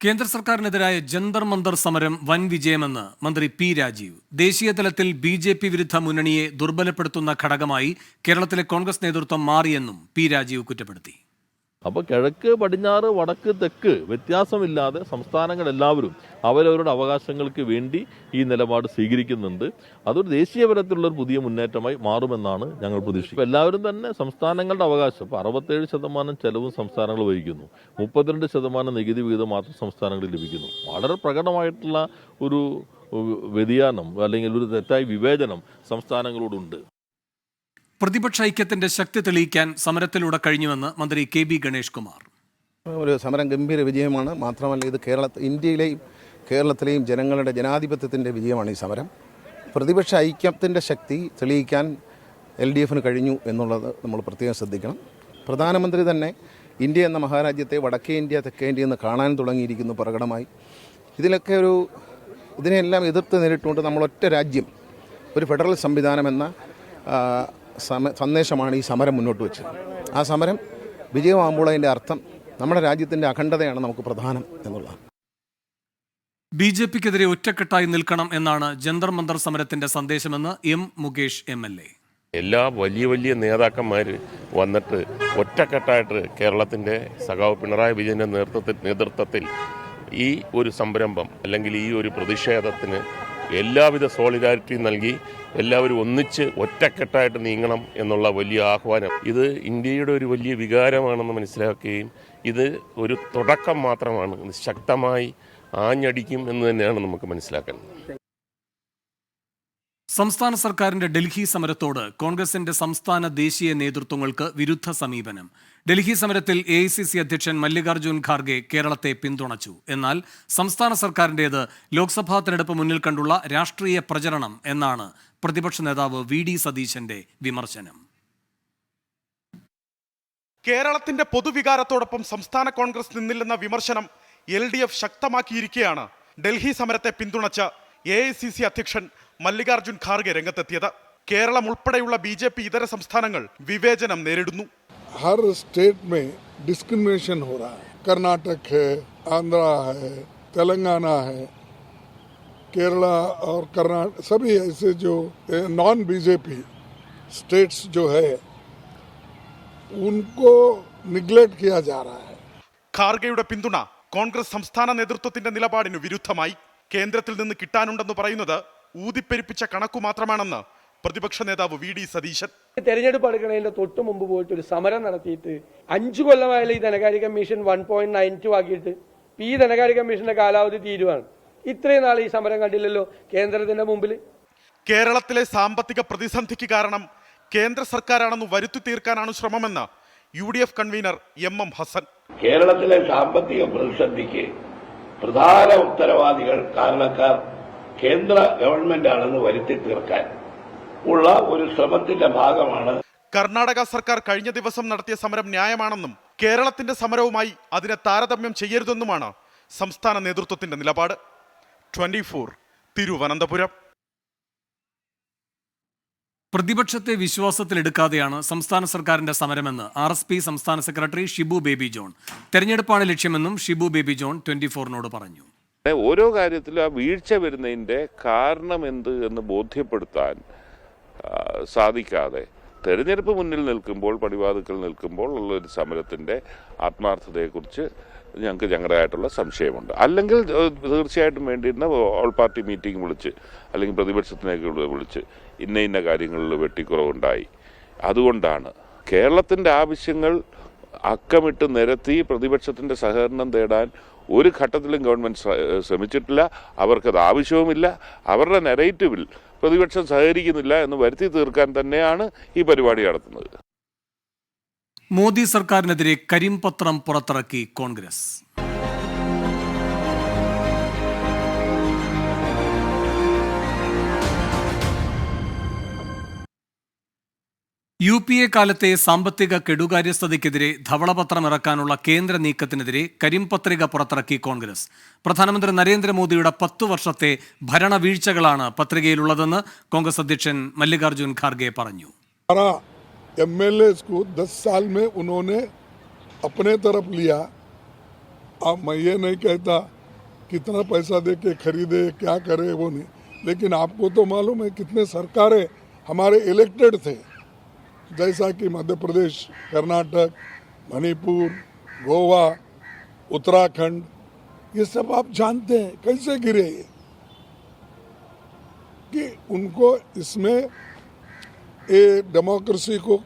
കേന്ദ്ര സർക്കാരിനെതിരായ ജന്തർ മന്തർ സമരം വൻ വിജയമെന്ന് മന്ത്രി P രാജീവ്. ദേശീയ തലത്തിൽ BJP വിരുദ്ധ മുന്നണിയെ ദുർബലപ്പെടുത്തുന്ന ഘടകമായി കേരളത്തിലെ കോൺഗ്രസ് നേതൃത്വം മാറിയെന്നും P രാജീവ് കുറ്റപ്പെടുത്തി. അപ്പോൾ കിഴക്ക് പടിഞ്ഞാറ് വടക്ക് തെക്ക് വ്യത്യാസമില്ലാതെ സംസ്ഥാനങ്ങളെല്ലാവരും അവരവരുടെ അവകാശങ്ങൾക്ക് വേണ്ടി ഈ നിലപാട് സ്വീകരിക്കുന്നുണ്ട്. അതൊരു ദേശീയ തലത്തിലുള്ളൊരു പുതിയ മുന്നേറ്റമായി മാറുമെന്നാണ് ഞങ്ങൾ പ്രതീക്ഷിക്കുന്നത്. എല്ലാവരും തന്നെ സംസ്ഥാനങ്ങളുടെ അവകാശം, ഇപ്പോൾ 67% ചെലവും സംസ്ഥാനങ്ങൾ വഹിക്കുന്നു, 32% നികുതി വിഹിതം മാത്രം സംസ്ഥാനങ്ങളിൽ ലഭിക്കുന്നു. വളരെ പ്രകടമായിട്ടുള്ള ഒരു വ്യതിയാനം അല്ലെങ്കിൽ ഒരു തെറ്റായ വിവേചനം സംസ്ഥാനങ്ങളോടുണ്ട്. പ്രതിപക്ഷ ഐക്യത്തിന്റെ ശക്തി തെളിയിക്കാൻ സമരത്തിലൂടെ കഴിഞ്ഞുവെന്ന് മന്ത്രി KB ഗണേഷ് കുമാർ. ഒരു സമരം ഗംഭീര വിജയമാണ്. മാത്രമല്ല ഇത് ഇന്ത്യയിലെയും കേരളത്തിലെയും ജനങ്ങളുടെ ജനാധിപത്യത്തിൻ്റെ വിജയമാണ് ഈ സമരം. പ്രതിപക്ഷ ഐക്യത്തിൻ്റെ ശക്തി തെളിയിക്കാൻ LDFന് കഴിഞ്ഞു എന്നുള്ളത് നമ്മൾ പ്രത്യേകം ശ്രദ്ധിക്കണം. പ്രധാനമന്ത്രി തന്നെ ഇന്ത്യ എന്ന മഹാരാജ്യത്തെ വടക്കേ ഇന്ത്യ തെക്കേ ഇന്ത്യ എന്ന് കാണാൻ തുടങ്ങിയിരിക്കുന്നു പ്രകടമായി. ഇതിനെല്ലാം എതിർത്ത് നേരിട്ടുകൊണ്ട് നമ്മൾ ഒറ്റ രാജ്യം, ഒരു ഫെഡറൽ സംവിധാനം എന്ന സന്ദേശമാണ് ഈ സമരം മുന്നോട്ട് വെച്ചത്. ആ സമരം വിജയമാകുമ്പോൾ അതിൻ്റെ അർത്ഥം നമ്മുടെ രാജ്യത്തിൻ്റെ അഖണ്ഡതയാണ് നമുക്ക് പ്രധാനം എന്നുള്ളതാണ്. BJPക്കെതിരെ ഒറ്റക്കെട്ടായി നിൽക്കണം എന്നാണ് ജന്തർ മന്ദർ സമരത്തിന്റെ സന്ദേശമെന്ന് എം മുകേഷ് MLA. എല്ലാ വലിയ നേതാക്കന്മാർ വന്നിട്ട് ഒറ്റക്കെട്ടായിട്ട് കേരളത്തിൻ്റെ സഖാവ് പിണറായി വിജയൻ്റെ നേതൃത്വത്തിൽ ഈ ഒരു സംരംഭം അല്ലെങ്കിൽ ഈ ഒരു പ്രതിഷേധത്തിന് എല്ലാവിധ സോളിഡാരിറ്റിയും നൽകി എല്ലാവരും ഒന്നിച്ച് ഒറ്റക്കെട്ടായിട്ട് നീങ്ങണം എന്നുള്ള വലിയ ആഹ്വാനം ഇത് ഇന്ത്യയുടെ ഒരു വലിയ വികാരമാണെന്ന് മനസ്സിലാക്കുകയും ഇത് ഒരു തുടക്കം മാത്രമാണ്, ഇത് ശക്തമായി ആഞ്ഞടിക്കും എന്ന് തന്നെയാണ് നമുക്ക് മനസ്സിലാക്കുന്നത്. സംസ്ഥാന സർക്കാരിന്റെ ഡൽഹി സമരത്തോട് കോൺഗ്രസിന്റെ സംസ്ഥാന ദേശീയ നേതൃത്വങ്ങൾക്ക് വിരുദ്ധ സമീപനം. ഡൽഹി സമരത്തിൽ AICC അധ്യക്ഷൻ മല്ലികാർജ്ജുൻ ഖാർഗെ കേരളത്തെ പിന്തുണച്ചു. എന്നാൽ സംസ്ഥാന സർക്കാരിന്റേത് ലോക്സഭാ തെരഞ്ഞെടുപ്പ് മുന്നിൽ കണ്ടുള്ള രാഷ്ട്രീയ പ്രചരണം എന്നാണ് പ്രതിപക്ഷ നേതാവ് VD സതീശന്റെ വിമർശനം. കേരളത്തിന്റെ പൊതുവികാരത്തോടൊപ്പം സംസ്ഥാന കോൺഗ്രസ് നിന്നില്ലെന്ന വിമർശനം LDF ശക്തമാക്കിയിരിക്കെയാണ് ഡൽഹി സമരത്തെ പിന്തുണച്ച AICC അധ്യക്ഷൻ മല്ലികാർജ്ജുൻ ഖാർഗെ രംഗത്തെത്തിയത്. കേരളം ഉൾപ്പെടെയുള്ള BJP ഇതര സംസ്ഥാനങ്ങൾ വിവേചനം നേരിടുന്നു. हर स्टेट में डिस्क्रिमिनेशन हो रहा है. कर्नाटक है, आंध्रा है, तेलंगाना है, केरला और कर्नाटक सभी ऐसे जो नॉन BJP स्टेट्स जो है उनको निग्लेक्ट किया जा रहा है. ഖാർഗെയുടെ പിന്തുണ കോൺഗ്രസ് സംസ്ഥാന നേതൃത്വത്തിന്റെ നിലപാടിന് വിരുദ്ധമായി. കേന്ദ്രത്തിൽ നിന്ന് കിട്ടാനുണ്ടെന്ന് പറയുന്നത് ഊതിപ്പെരുപ്പിച്ച കണക്കു മാത്രമാണെന്ന് പ്രതിപക്ഷ നേതാവ് VD സതീശൻ. തെരഞ്ഞെടുപ്പ് അടുക്കണതിന്റെ തൊട്ട് മുമ്പ് പോയിട്ട് ഒരു സമരം നടത്തിയിട്ട് 5 കൊല്ലമായാലും ഈ ധനകാര്യ കമ്മീഷൻ 1.92 ആക്കിയിട്ട് ഈ ധനകാര്യ കമ്മീഷന്റെ കാലാവധി തീരുവാണ്. ഇത്രയും നാൾ ഈ സമരം കണ്ടില്ലല്ലോ കേന്ദ്രത്തിന്റെ മുമ്പിൽ. കേരളത്തിലെ സാമ്പത്തിക പ്രതിസന്ധിക്ക് കാരണം കേന്ദ്ര സർക്കാരാണെന്ന് വരുത്തി തീർക്കാനാണ് ശ്രമമെന്ന് UDF കൺവീനർ MM ഹസൻ. കേരളത്തിലെ സാമ്പത്തിക പ്രതിസന്ധിക്ക് പ്രധാന ഉത്തരവാദികൾ കാരണക്കാർ കേന്ദ്ര ഗവൺമെന്റ് ആണെന്ന് വരുത്തി തീർക്കാൻ ഉള്ള ഒരു ശ്രമത്തിന്റെ ഭാഗമാണ്. കർണാടക സർക്കാർ കഴിഞ്ഞ ദിവസം നടത്തിയ സമരം ന്യായമാണെന്നും കേരളത്തിന്റെ സമരവുമായി അതിനെ താരതമ്യം ചെയ്യരുതെന്നുമാണ് സംസ്ഥാന നേതൃത്വത്തിന്റെ നിലപാട്. 24 തിരുവനന്തപുരം. പ്രതിപക്ഷത്തെ വിശ്വാസത്തിലെടുക്കാതെയാണ് സംസ്ഥാന സർക്കാരിന്റെ സമരമെന്ന് RSP സംസ്ഥാന സെക്രട്ടറി ഷിബു ബേബി ജോൺ. തെരഞ്ഞെടുപ്പാണ് ലക്ഷ്യമെന്നും ഷിബു ബേബി ജോൺ 24-നോട് പറഞ്ഞു. ഓരോ കാര്യത്തിലും ആ വീഴ്ച വരുന്നതിൻ്റെ കാരണം എന്ത് എന്ന് ബോധ്യപ്പെടുത്താൻ സാധിക്കാതെ തെരഞ്ഞെടുപ്പ് മുന്നിൽ നിൽക്കുമ്പോൾ പടിവാതിക്കൽ നിൽക്കുമ്പോൾ ഉള്ളൊരു സമരത്തിൻ്റെ ആത്മാർത്ഥതയെക്കുറിച്ച് ഞങ്ങൾക്ക് ഞങ്ങളുടേതായിട്ടുള്ള സംശയമുണ്ട്. അല്ലെങ്കിൽ തീർച്ചയായിട്ടും വേണ്ടിയിരുന്ന ഓൾ പാർട്ടി മീറ്റിംഗ് വിളിച്ച് അല്ലെങ്കിൽ പ്രതിപക്ഷത്തിനേക്ക് വിളിച്ച് ഇന്ന കാര്യങ്ങളിൽ വെട്ടിക്കുറവുണ്ടായി. അതുകൊണ്ടാണ് കേരളത്തിൻ്റെ ആവശ്യങ്ങൾ അക്കമിട്ട് നിരത്തി പ്രതിപക്ഷത്തിൻ്റെ സഹകരണം തേടാൻ ഒരു ഘട്ടത്തിലും ഗവൺമെൻറ് ശ്രമിച്ചിട്ടില്ല. അവർക്കത് ആവശ്യവുമില്ല. അവരുടെ നെറേറ്റീവിൽ പ്രതിപക്ഷം സഹകരിക്കുന്നില്ല എന്ന് വരുത്തി തീർക്കാൻ തന്നെയാണ് ഈ പരിപാടി നടത്തുന്നത്. മോദി സർക്കാരിനെതിരെ കരിമ്പത്രം പുറത്തിറക്കി കോൺഗ്രസ്. UPA കാലത്തെ സാമ്പത്തിക കെടുകാര്യസ്ഥതയ്ക്കെതിരെ ധവളപത്രം ഇറക്കാനുള്ള കേന്ദ്ര നീക്കത്തിനെതിരെ കരിമ്പത്രിക പുറത്തിറക്കി കോൺഗ്രസ്. പ്രധാനമന്ത്രി നരേന്ദ്രമോദിയുടെ 10 വർഷത്തെ ഭരണവീഴ്ചകളാണ് പത്രികയിലുള്ളതെന്ന് കോൺഗ്രസ് അധ്യക്ഷൻ മല്ലികാർജ്ജുൻ ഖാർഗെ പറഞ്ഞു. MLAs को 10 साल में उन्होंने अपने तरफ लिया. अब मैं ये नहीं कहता कितना पैसा दे के खरीदे क्या करे वो नहीं, लेकिन आपको तो मालूम है कितने सरकारें हमारे इलेक्टेड थे, जैसा कि मध्य प्रदेश, कर्नाटक, मणिपुर, गोवा, उत्तराखंड, ये सब आप जानते हैं कैसे गिरे कि उनको इसमें ये डेमोक्रेसी को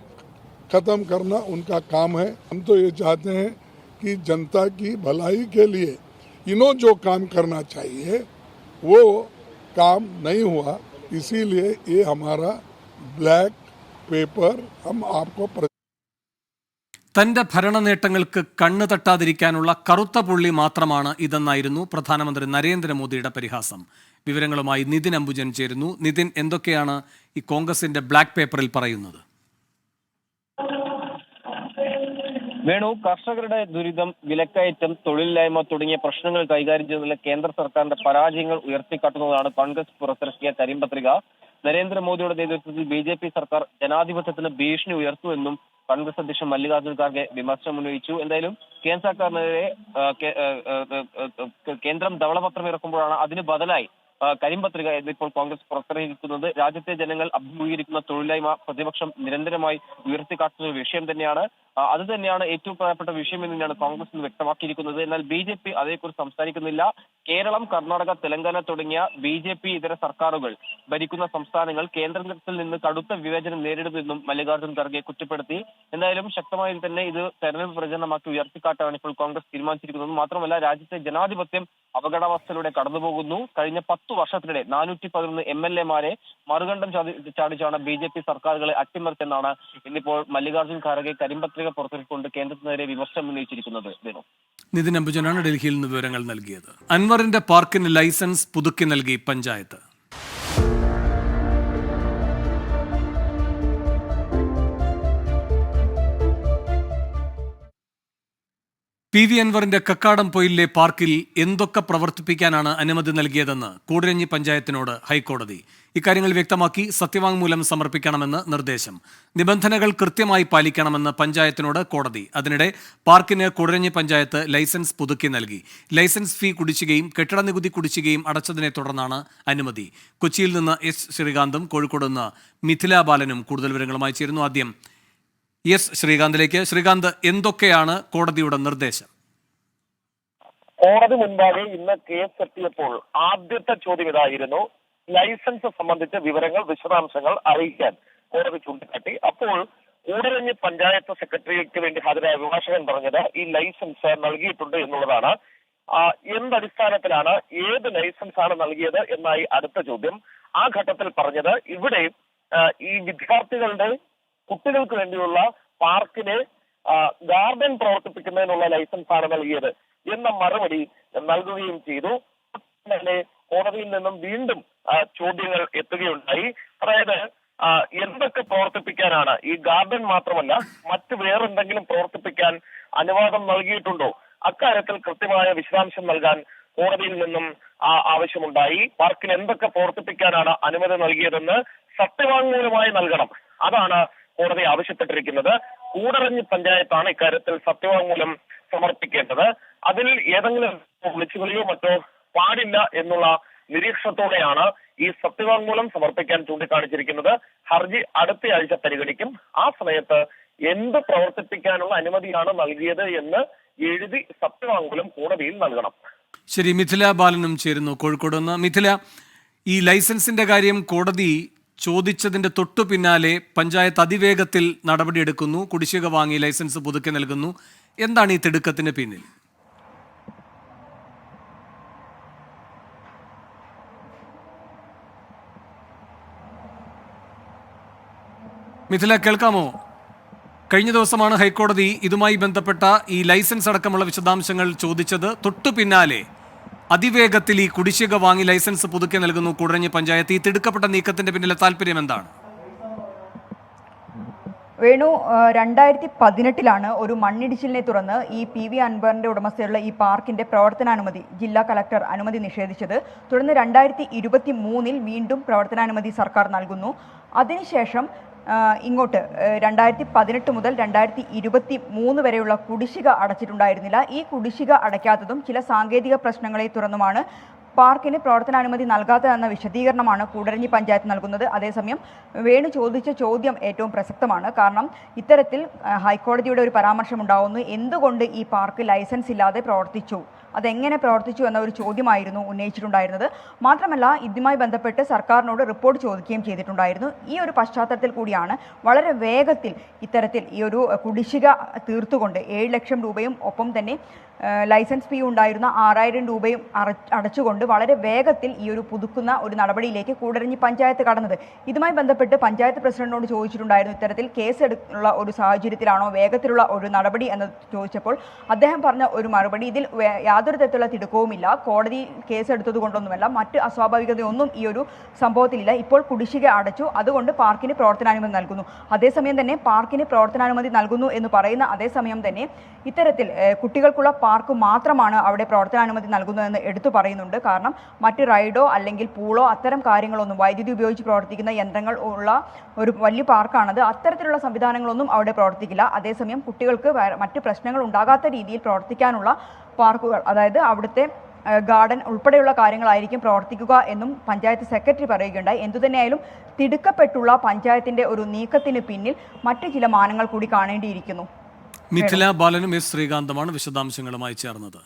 ख़त्म करना उनका काम है. हम तो ये चाहते हैं कि जनता की भलाई के लिए इन्हों जो काम करना चाहिए वो काम नहीं हुआ. इसीलिए ये हमारा ब्लैक പേപ്പർ തന്റെ ഭരണ നേട്ടങ്ങൾക്ക് കണ്ണു തട്ടാതിരിക്കാനുള്ള കറുത്ത പുള്ളി മാത്രമാണ് ഇതെന്നായിരുന്നു പ്രധാനമന്ത്രി നരേന്ദ്രമോദിയുടെ പരിഹാസം. വിവരങ്ങളുമായി നിതിൻ അംബുജൻ ചേരുന്നു. നിതിൻ, എന്തൊക്കെയാണ് ഈ കോൺഗ്രസിന്റെ ബ്ലാക്ക് പേപ്പറിൽ പറയുന്നത്? വേണു, കർഷകരുടെ ദുരിതം, വിലക്കയറ്റം, തൊഴിലില്ലായ്മ തുടങ്ങിയ പ്രശ്നങ്ങൾ കൈകാര്യം ചെയ്യുന്നതിലെ കേന്ദ്ര സർക്കാരിന്റെ പരാജയങ്ങൾ ഉയർത്തിക്കാട്ടുന്നതാണ് കോൺഗ്രസ് പുറത്തിറക്കിയ കരിമ്പത്രിക. നരേന്ദ്രമോദിയുടെ നേതൃത്വത്തിൽ BJP സർക്കാർ ജനാധിപത്യത്തിന് ഭീഷണി ഉയർത്തുമെന്നും കോൺഗ്രസ് അധ്യക്ഷൻ മല്ലികാർജ്ജുൻ ഖാർഗെ വിമർശനം ഉന്നയിച്ചു. എന്തായാലും കേന്ദ്ര സർക്കാരിനെതിരെ കേന്ദ്രം ധവളപത്രം ഇറക്കുമ്പോഴാണ് അതിന് ബദലായി കരിമ്പത്രിക എന്നിപ്പോൾ കോൺഗ്രസ് പുറത്തിറങ്ങിയിരിക്കുന്നത്. രാജ്യത്തെ ജനങ്ങൾ അഭിമുഖീകരിക്കുന്ന തൊഴിലില്ലായ്മ പ്രതിപക്ഷം നിരന്തരമായി ഉയർത്തിക്കാട്ടുന്ന വിഷയം തന്നെയാണ്. അത് തന്നെയാണ് ഏറ്റവും പ്രധാനപ്പെട്ട വിഷയം എന്ന് തന്നെയാണ് കോൺഗ്രസ് വ്യക്തമാക്കിയിരിക്കുന്നത്. എന്നാൽ BJP അതേക്കുറിച്ച് സംസാരിക്കുന്നില്ല. കേരളം, കർണാടക, തെലങ്കാന തുടങ്ങിയ BJP ഇതര സർക്കാരുകൾ ഭരിക്കുന്ന സംസ്ഥാനങ്ങൾ കേന്ദ്രത്തിൽ നിന്ന് കടുത്ത വിവേചനം നേരിടുമെന്നും മല്ലികാർജ്ജുൻ ഖർഗെ കുറ്റപ്പെടുത്തി. എന്തായാലും ശക്തമായി തന്നെ ഇത് തെരഞ്ഞെടുപ്പ് പ്രചരണമാക്കി ഉയർത്തിക്കാട്ടാണ് ഇപ്പോൾ കോൺഗ്രസ് തീരുമാനിച്ചിരിക്കുന്നത്. മാത്രമല്ല രാജ്യത്തെ ജനാധിപത്യം അപകടാവസ്ഥയിലൂടെ കടന്നുപോകുന്നു. കഴിഞ്ഞ 10 വർഷത്തിനിടെ 411 MLA-മാരെ മറുകണ്ഠം ചാടിച്ചാണ് BJP സർക്കാരുകളെ അട്ടിമറിച്ചെന്നാണ് ഇന്നിപ്പോൾ മല്ലികാർജ്ജുൻ ഖാർഗെ കരിമ്പത്രിക പുറത്തിറക്കിക്കൊണ്ട് കേന്ദ്രത്തിനെതിരെ വിമർശനം ഉന്നയിച്ചിരിക്കുന്നത്. നിതിൻ അംബുജനാണ് ഡൽഹിയിൽ നിന്ന് വിവരങ്ങൾ നൽകിയത്. അൻവറിന്റെ പാർക്കിന് ലൈസൻസ് പുതുക്കി നൽകി പഞ്ചായത്ത്. PV അൻവറിന്റെ കക്കാടം പൊയിലിലെ പാർക്കിൽ എന്തൊക്കെ പ്രവർത്തിപ്പിക്കാനാണ് അനുമതി നൽകിയതെന്ന് കൂടരഞ്ഞി പഞ്ചായത്തിനോട് ഹൈക്കോടതി. ഇക്കാര്യങ്ങൾ വ്യക്തമാക്കി സത്യവാങ്മൂലം സമർപ്പിക്കണമെന്ന് നിർദ്ദേശം. നിബന്ധനകൾ കൃത്യമായി പാലിക്കണമെന്ന് പഞ്ചായത്തിനോട് കോടതി. അതിനിടെ പാർക്കിന് കൂടരഞ്ഞി പഞ്ചായത്ത് ലൈസൻസ് പുതുക്കി നൽകി. ലൈസൻസ് ഫീ കുടിശ്ശികയും കെട്ടിട നികുതി കുടിശ്ശികയും അടച്ചതിനെ തുടർന്നാണ് അനുമതി. കൊച്ചിയിൽ നിന്ന് S ശ്രീകാന്തും കോഴിക്കോട് നിന്ന് മിഥില ബാലനും കൂടുതൽ വിവരങ്ങളുമായി ചേരുന്നു. ആദ്യം S ശ്രീകാന്തിലേക്ക്. ശ്രീകാന്ത്, എന്തൊക്കെയാണ് കോടതിയുടെ നിർദ്ദേശം? കോടതി മുൻപാകെ ഇന്ന് കേസ് എത്തിയപ്പോൾ ആദ്യത്തെ ചോദ്യം ഇതായിരുന്നു, ലൈസൻസ് സംബന്ധിച്ച വിവരങ്ങൾ, വിശദാംശങ്ങൾ അറിയിക്കാൻ കോടതി ചൂണ്ടിക്കാട്ടി. അപ്പോൾ കൂടരഞ്ഞി പഞ്ചായത്ത് സെക്രട്ടറിക്ക് വേണ്ടി ഹാജരായ അഭിഭാഷകൻ പറഞ്ഞത് ഈ ലൈസൻസ് നൽകിയിട്ടുണ്ട് എന്നുള്ളതാണ്. എന്തടിസ്ഥാനത്തിലാണ്, ഏത് ലൈസൻസ് ആണ് നൽകിയത് എന്നായി അടുത്ത ചോദ്യം. ആ ഘട്ടത്തിൽ പറഞ്ഞത് ഇവിടെ ഈ വിദ്യാർത്ഥികളുടെ കുട്ടികൾക്ക് വേണ്ടിയുള്ള പാർക്കിന് ഗാർഡൻ പ്രവർത്തിപ്പിക്കുന്നതിനുള്ള ലൈസൻസ് ആണ് നൽകിയത് എന്ന മറുപടി നൽകുകയും ചെയ്തു. കോടതിയിൽ നിന്നും വീണ്ടും ചോദ്യങ്ങൾ എത്തുകയുണ്ടായി. അതായത് എന്തൊക്കെ പ്രവർത്തിപ്പിക്കാനാണ്, ഈ ഗാർഡൻ മാത്രമല്ല മറ്റു വേറെന്തെങ്കിലും പ്രവർത്തിപ്പിക്കാൻ അനുവാദം നൽകിയിട്ടുണ്ടോ, അക്കാര്യത്തിൽ കൃത്യമായ വിശദാംശം നൽകാൻ കോടതിയിൽ നിന്നും ആവശ്യമുണ്ടായി. പാർക്കിൽ എന്തൊക്കെ പ്രവർത്തിപ്പിക്കാനാണ് അനുമതി നൽകിയതെന്ന് സത്യവാങ്മൂലമായി നൽകണം. അതാണ് കോടതി ആവശ്യപ്പെട്ടിരിക്കുന്നത്. കൂടരഞ്ഞി പഞ്ചായത്താണ് ഇക്കാര്യത്തിൽ സത്യവാങ്മൂലം സമർപ്പിക്കേണ്ടത്. അതിൽ ഏതെങ്കിലും വിളിച്ചുകളിയോ മറ്റോ പാടില്ല എന്നുള്ള നിരീക്ഷണത്തോടെയാണ് ഈ സത്യവാങ്മൂലം സമർപ്പിക്കാൻ ചൂണ്ടിക്കാണിച്ചിരിക്കുന്നത്. ഹർജി അടുത്ത ആഴ്ച പരിഗണിക്കും. ആ സമയത്ത് എന്ത് പ്രവർത്തിപ്പിക്കാനുള്ള അനുമതിയാണ് നൽകിയത് എന്ന് എഴുതി സത്യവാങ്മൂലം കോടതിയിൽ നൽകണം. ശരി, മിഥില ബാലനും ചേരുന്നു കോഴിക്കോട് നിന്ന്. മിഥില, ഈ ലൈസൻസിന്റെ കാര്യം കോടതി ചോദിച്ചതിന്റെ തൊട്ടു പിന്നാലെ പഞ്ചായത്ത് അതിവേഗത്തിൽ നടപടിയെടുക്കുന്നു, കുടിശ്ശിക വാങ്ങി ലൈസൻസ് പുതുക്കി നൽകുന്നു. എന്താണ് ഈ തിടുക്കത്തിന് പിന്നിൽ? മിഥില, കേൾക്കാമോ? കഴിഞ്ഞ ദിവസമാണ് ഹൈക്കോടതി ഇതുമായി ബന്ധപ്പെട്ട ഈ ലൈസൻസ് അടക്കമുള്ള വിശദാംശങ്ങൾ ചോദിച്ചത്. തൊട്ടു പിന്നാലെ അതിവേഗത്തിൽ ഈ കുടിശ്ശിക വാങ്ങി ലൈസൻസ് പുതുക്കി നൽകുന്നു കൂടരഞ്ഞി പഞ്ചായത്ത്. ഈ തിടുക്കപ്പെട്ട നീക്കത്തിന്റെ പിന്നിലെ താല്പര്യം എന്താണ്? വേണു, 2018 ഒരു മണ്ണിടിച്ചിലിനെ തുടർന്ന് ഈ PV അൻവറിന്റെ ഉടമസ്ഥയുള്ള ഈ പാർക്കിന്റെ പ്രവർത്തനാനുമതി ജില്ലാ കളക്ടർ അനുമതി നിഷേധിച്ചത്. തുടർന്ന് 2023 വീണ്ടും പ്രവർത്തനാനുമതി സർക്കാർ നൽകുന്നു. അതിനുശേഷം ഇങ്ങോട്ട് 2018 മുതൽ 2023 വരെയുള്ള കുടിശ്ശിക അടച്ചിട്ടുണ്ടായിരുന്നില്ല. ഈ കുടിശ്ശിക അടയ്ക്കാത്തതും ചില സാങ്കേതിക പ്രശ്നങ്ങളെ തുടർന്നുമാണ് പാർക്കിന് പ്രവർത്തനാനുമതി നൽകാത്തതെന്ന വിശദീകരണമാണ് കൂടരഞ്ഞി പഞ്ചായത്ത് നൽകുന്നത്. അതേസമയം വേണു ചോദിച്ച ചോദ്യം ഏറ്റവും പ്രസക്തമാണ്. കാരണം ഇത്തരത്തിൽ ഹൈക്കോടതിയുടെ ഒരു പരാമർശം ഉണ്ടാവുന്നു, എന്തുകൊണ്ട് ഈ പാർക്ക് ലൈസൻസ് ഇല്ലാതെ പ്രവർത്തിച്ചു, അതെങ്ങനെ പ്രവർത്തിച്ചു എന്ന ഒരു ചോദ്യമായിരുന്നു ഉന്നയിച്ചിട്ടുണ്ടായിരുന്നത്. മാത്രമല്ല ഇതുമായി ബന്ധപ്പെട്ട് സർക്കാരിനോട് റിപ്പോർട്ട് ചോദിക്കുകയും ചെയ്തിട്ടുണ്ടായിരുന്നു. ഈ ഒരു പശ്ചാത്തലത്തിൽ കൂടിയാണ് വളരെ വേഗത്തിൽ ഇത്തരത്തിൽ ഈ ഒരു കുടിശ്ശിക തീർത്തുകൊണ്ട് 7 ലക്ഷം രൂപയും ഒപ്പം തന്നെ ലൈസൻസ് ഫീ ഉണ്ടായിരുന്ന 6000 രൂപയും അടച്ചുകൊണ്ട് വളരെ വേഗത്തിൽ ഈ ഒരു പുതുക്കുന്ന ഒരു നടപടിയിലേക്ക് കൂടരഞ്ഞി പഞ്ചായത്ത് കടന്നത്. ഇതുമായി ബന്ധപ്പെട്ട് പഞ്ചായത്ത് പ്രസിഡന്റിനോട് ചോദിച്ചിട്ടുണ്ടായിരുന്നു, ഇത്തരത്തിൽ കേസ് എടുക്കുന്ന ഒരു സാഹചര്യത്തിലാണോ വേഗത്തിലുള്ള ഒരു നടപടി എന്ന് ചോദിച്ചപ്പോൾ അദ്ദേഹം പറഞ്ഞ ഒരു മറുപടി, ഇതിൽ യാതൊരു തരത്തിലുള്ള തിടുക്കവുമില്ല. കോടതി കേസെടുത്തത് കൊണ്ടൊന്നുമല്ല, മറ്റ് അസ്വാഭാവികതയൊന്നും ഈ ഒരു സംഭവത്തിലില്ല. ഇപ്പോൾ കുടിശ്ശിക അടച്ചു, അതുകൊണ്ട് പാർക്കിന് പ്രവർത്തനാനുമതി നൽകുന്നു. അതേസമയം തന്നെ പാർക്കിന് പ്രവർത്തനാനുമതി നൽകുന്നു എന്ന് പറയുന്ന അതേസമയം തന്നെ ഇത്തരത്തിൽ കുട്ടികൾക്കുള്ള പാർക്ക് മാത്രമാണ് അവിടെ പ്രവർത്തനാനുമതി നൽകുന്നതെന്ന് എടുത്തു പറയുന്നുണ്ട്. കാരണം മറ്റ് റൈഡോ അല്ലെങ്കിൽ പൂളോ അത്തരം കാര്യങ്ങളൊന്നും, വൈദ്യുതി ഉപയോഗിച്ച് പ്രവർത്തിക്കുന്ന യന്ത്രങ്ങൾ ഉള്ള ഒരു വലിയ പാർക്കാണത്, അത്തരത്തിലുള്ള സംവിധാനങ്ങളൊന്നും അവിടെ പ്രവർത്തിക്കില്ല. അതേസമയം കുട്ടികൾക്ക് മറ്റ് പ്രശ്നങ്ങൾ ഉണ്ടാകാത്ത രീതിയിൽ പ്രവർത്തിക്കാനുള്ള പാർക്കുകൾ, അതായത് അവിടുത്തെ ഗാർഡൻ ഉൾപ്പെടെയുള്ള കാര്യങ്ങളായിരിക്കും പ്രവർത്തിക്കുക എന്നും പഞ്ചായത്ത് സെക്രട്ടറി പറയുകയുണ്ടായി. എന്തുതന്നെയായാലും തിടുക്കപ്പെട്ടുള്ള പഞ്ചായത്തിന്റെ ഒരു നീക്കത്തിന് പിന്നിൽ മറ്റു ചില മാനങ്ങൾ കൂടി കാണേണ്ടിയിരിക്കുന്നു. മിഥില ബാലനും എസ് ശ്രീകാന്തമാണ് വിശദാംശങ്ങളുമായി ചേർന്നത്.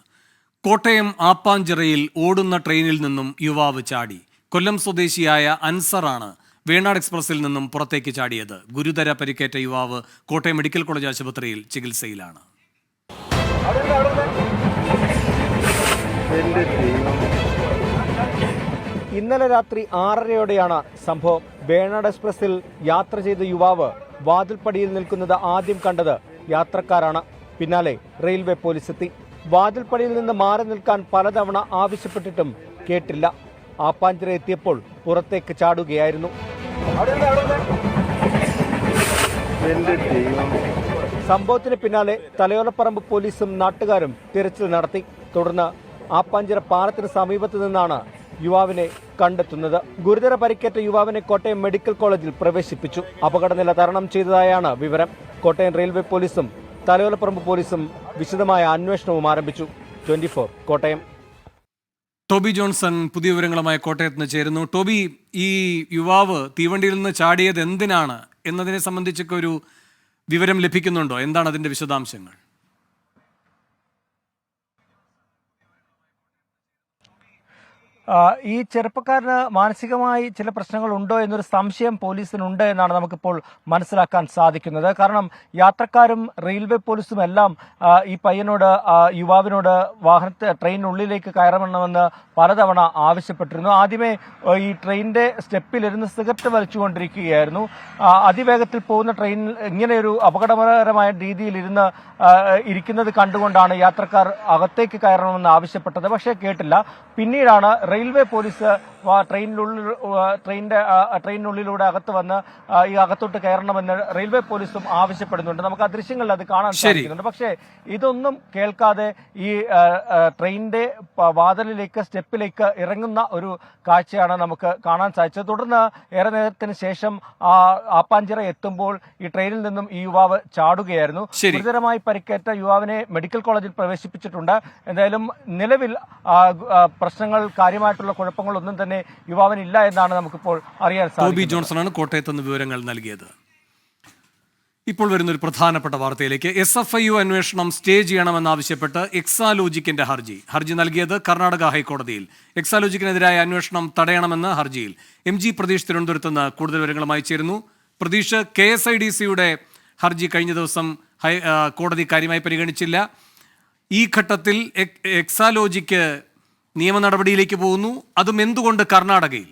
കോട്ടയം ആപ്പാഞ്ചിറയിൽ ഓടുന്ന ട്രെയിനിൽ നിന്നും യുവാവ് ചാടി. കൊല്ലം സ്വദേശിയായ അൻസറാണ് വേണാട് എക്സ്പ്രസിൽ നിന്നും പുറത്തേക്ക് ചാടിയത്. ഗുരുതര പരിക്കേറ്റ യുവാവ് കോട്ടയം മെഡിക്കൽ കോളേജ് ആശുപത്രിയിൽ ചികിത്സയിലാണ്. ഇന്നലെ രാത്രി 6:30യോടെയാണ് സംഭവം. വേണാട് എക്സ്പ്രസിൽ യാത്ര ചെയ്ത യുവാവ് വാതിൽപ്പടിയിൽ നിൽക്കുന്നത് ആദ്യം കണ്ടത് യാത്രക്കാരാണ്. പിന്നാലെ റെയിൽവേ പോലീസ് എത്തി. വാതിൽപ്പടിയിൽ നിന്ന് മാറി നിൽക്കാൻ പലതവണ ആവശ്യപ്പെട്ടിട്ടും കേട്ടില്ല. ആപ്പാഞ്ചിറ എത്തിയപ്പോൾ പുറത്തേക്ക് ചാടുകയായിരുന്നു. സംഭവത്തിന് പിന്നാലെ തലയോലപ്പറമ്പ് പോലീസും നാട്ടുകാരും തിരച്ചിൽ നടത്തി. തുടർന്ന് ആപ്പാഞ്ചിറ പാലത്തിന് സമീപത്ത് നിന്നാണ് യുവാവിനെ കണ്ടെത്തുന്നത്. ഗുരുതര പരിക്കേറ്റ യുവാവിനെ കോട്ടയം മെഡിക്കൽ കോളേജിൽ പ്രവേശിപ്പിച്ചു. അപകടനില തരണം ചെയ്തതായാണ് വിവരം. കോട്ടയം റെയിൽവേ പോലീസും തലയോലപ്പറമ്പ് പോലീസും വിശദമായ അന്വേഷണവും ആരംഭിച്ചു. 24 കോട്ടയം. ടോബി ജോൺസൺ പുതിയ വിവരങ്ങളുമായി കോട്ടയത്ത് നിന്ന് ചേരുന്നു. ടോബി, ഈ യുവാവ് തീവണ്ടിയിൽ നിന്ന് ചാടിയത് എന്തിനാണ് എന്നതിനെ സംബന്ധിച്ചൊക്കെ ഒരു വിവരം ലഭിക്കുന്നുണ്ടോ? എന്താണ് അതിന്റെ വിശദാംശങ്ങൾ? ഈ ചെറുപ്പക്കാരന് മാനസികമായി ചില പ്രശ്നങ്ങളുണ്ടോ എന്നൊരു സംശയം പോലീസിനുണ്ട് എന്നാണ് നമുക്കിപ്പോൾ മനസ്സിലാക്കാൻ സാധിക്കുന്നത്. കാരണം യാത്രക്കാരും റെയിൽവേ പോലീസും എല്ലാം ഈ പയ്യനോട്, യുവാവിനോട് ട്രെയിനിനുള്ളിലേക്ക് കയറണമെന്ന് പലതവണ ആവശ്യപ്പെട്ടിരുന്നു. ആദ്യമേ ഈ ട്രെയിനിന്റെ സ്റ്റെപ്പിലിരുന്ന് സിഗരറ്റ് വലിച്ചുകൊണ്ടിരിക്കുകയായിരുന്നു. അതിവേഗത്തിൽ പോകുന്ന ട്രെയിനിൽ ഇങ്ങനെയൊരു അപകടകരമായ രീതിയിൽ ഇരിക്കുന്നത് കണ്ടുകൊണ്ടാണ് യാത്രക്കാർ അകത്തേക്ക് കയറണമെന്ന് ആവശ്യപ്പെട്ടത്. പക്ഷേ കേട്ടില്ല. പിന്നീടാണ് റെയിൽവേ പോലീസ് ട്രെയിനിനുള്ളിലൂടെ അകത്ത് വന്ന് ഈ അകത്തോട്ട് കയറണമെന്ന് റെയിൽവേ പോലീസും ആവശ്യപ്പെടുന്നുണ്ട്. നമുക്ക് ആ ദൃശ്യങ്ങളിൽ അത് കാണാൻ സാധിക്കുന്നുണ്ട്. പക്ഷേ ഇതൊന്നും കേൾക്കാതെ ഈ ട്രെയിനിന്റെ വാതിലിലേക്ക്, സ്റ്റെപ്പിലേക്ക് ഇറങ്ങുന്ന ഒരു കാഴ്ചയാണ് നമുക്ക് കാണാൻ സാധിച്ചത്. തുടർന്ന് ഏറെ നേരത്തിന് ശേഷം ആപ്പാഞ്ചിറ എത്തുമ്പോൾ ഈ ട്രെയിനിൽ നിന്നും ഈ യുവാവ് ചാടുകയായിരുന്നു. ഗുരുതരമായി പരിക്കേറ്റ യുവാവിനെ മെഡിക്കൽ കോളേജിൽ പ്രവേശിപ്പിച്ചിട്ടുണ്ട്. എന്തായാലും നിലവിൽ പ്രശ്നങ്ങൾ, കാര്യമായിട്ടുള്ള കുഴപ്പങ്ങളൊന്നും തന്നെ യുവാവിനില്ല എന്നാണ് നമുക്കിപ്പോൾ അറിയാൻ സാധിക്കുന്നത്. ടോബി ജോൺസണാണ് കോട്ടയത്ത് നിന്ന് വിവരങ്ങൾ നൽകിയത്. ഇപ്പോൾ വരുന്നൊരു പ്രധാനപ്പെട്ട വാർത്തയിലേക്ക്. SFIU അന്വേഷണം സ്റ്റേ ചെയ്യണമെന്നാവശ്യപ്പെട്ട് എക്സാലോജിക്കിന്റെ ഹർജി നൽകിയത് കർണാടക ഹൈക്കോടതിയിൽ. എക്സാലോജിക്കിനെതിരായ അന്വേഷണം തടയണമെന്ന് ഹർജിയിൽ. MG പ്രതീഷ് തിരുവനന്തപുരത്ത് നിന്ന് കൂടുതൽ വിവരങ്ങളുമായി ചേരുന്നു. പ്രതീഷ്, KSIDCയുടെ ഹർജി കഴിഞ്ഞ ദിവസം കോടതി കാര്യമായി പരിഗണിച്ചില്ല. ഈ ഘട്ടത്തിൽ എക്സാലോജിക്ക് നിയമ നടപടിയിലേക്ക് പോകുന്നു. അതും എന്തുകൊണ്ട് കർണാടകയിൽ?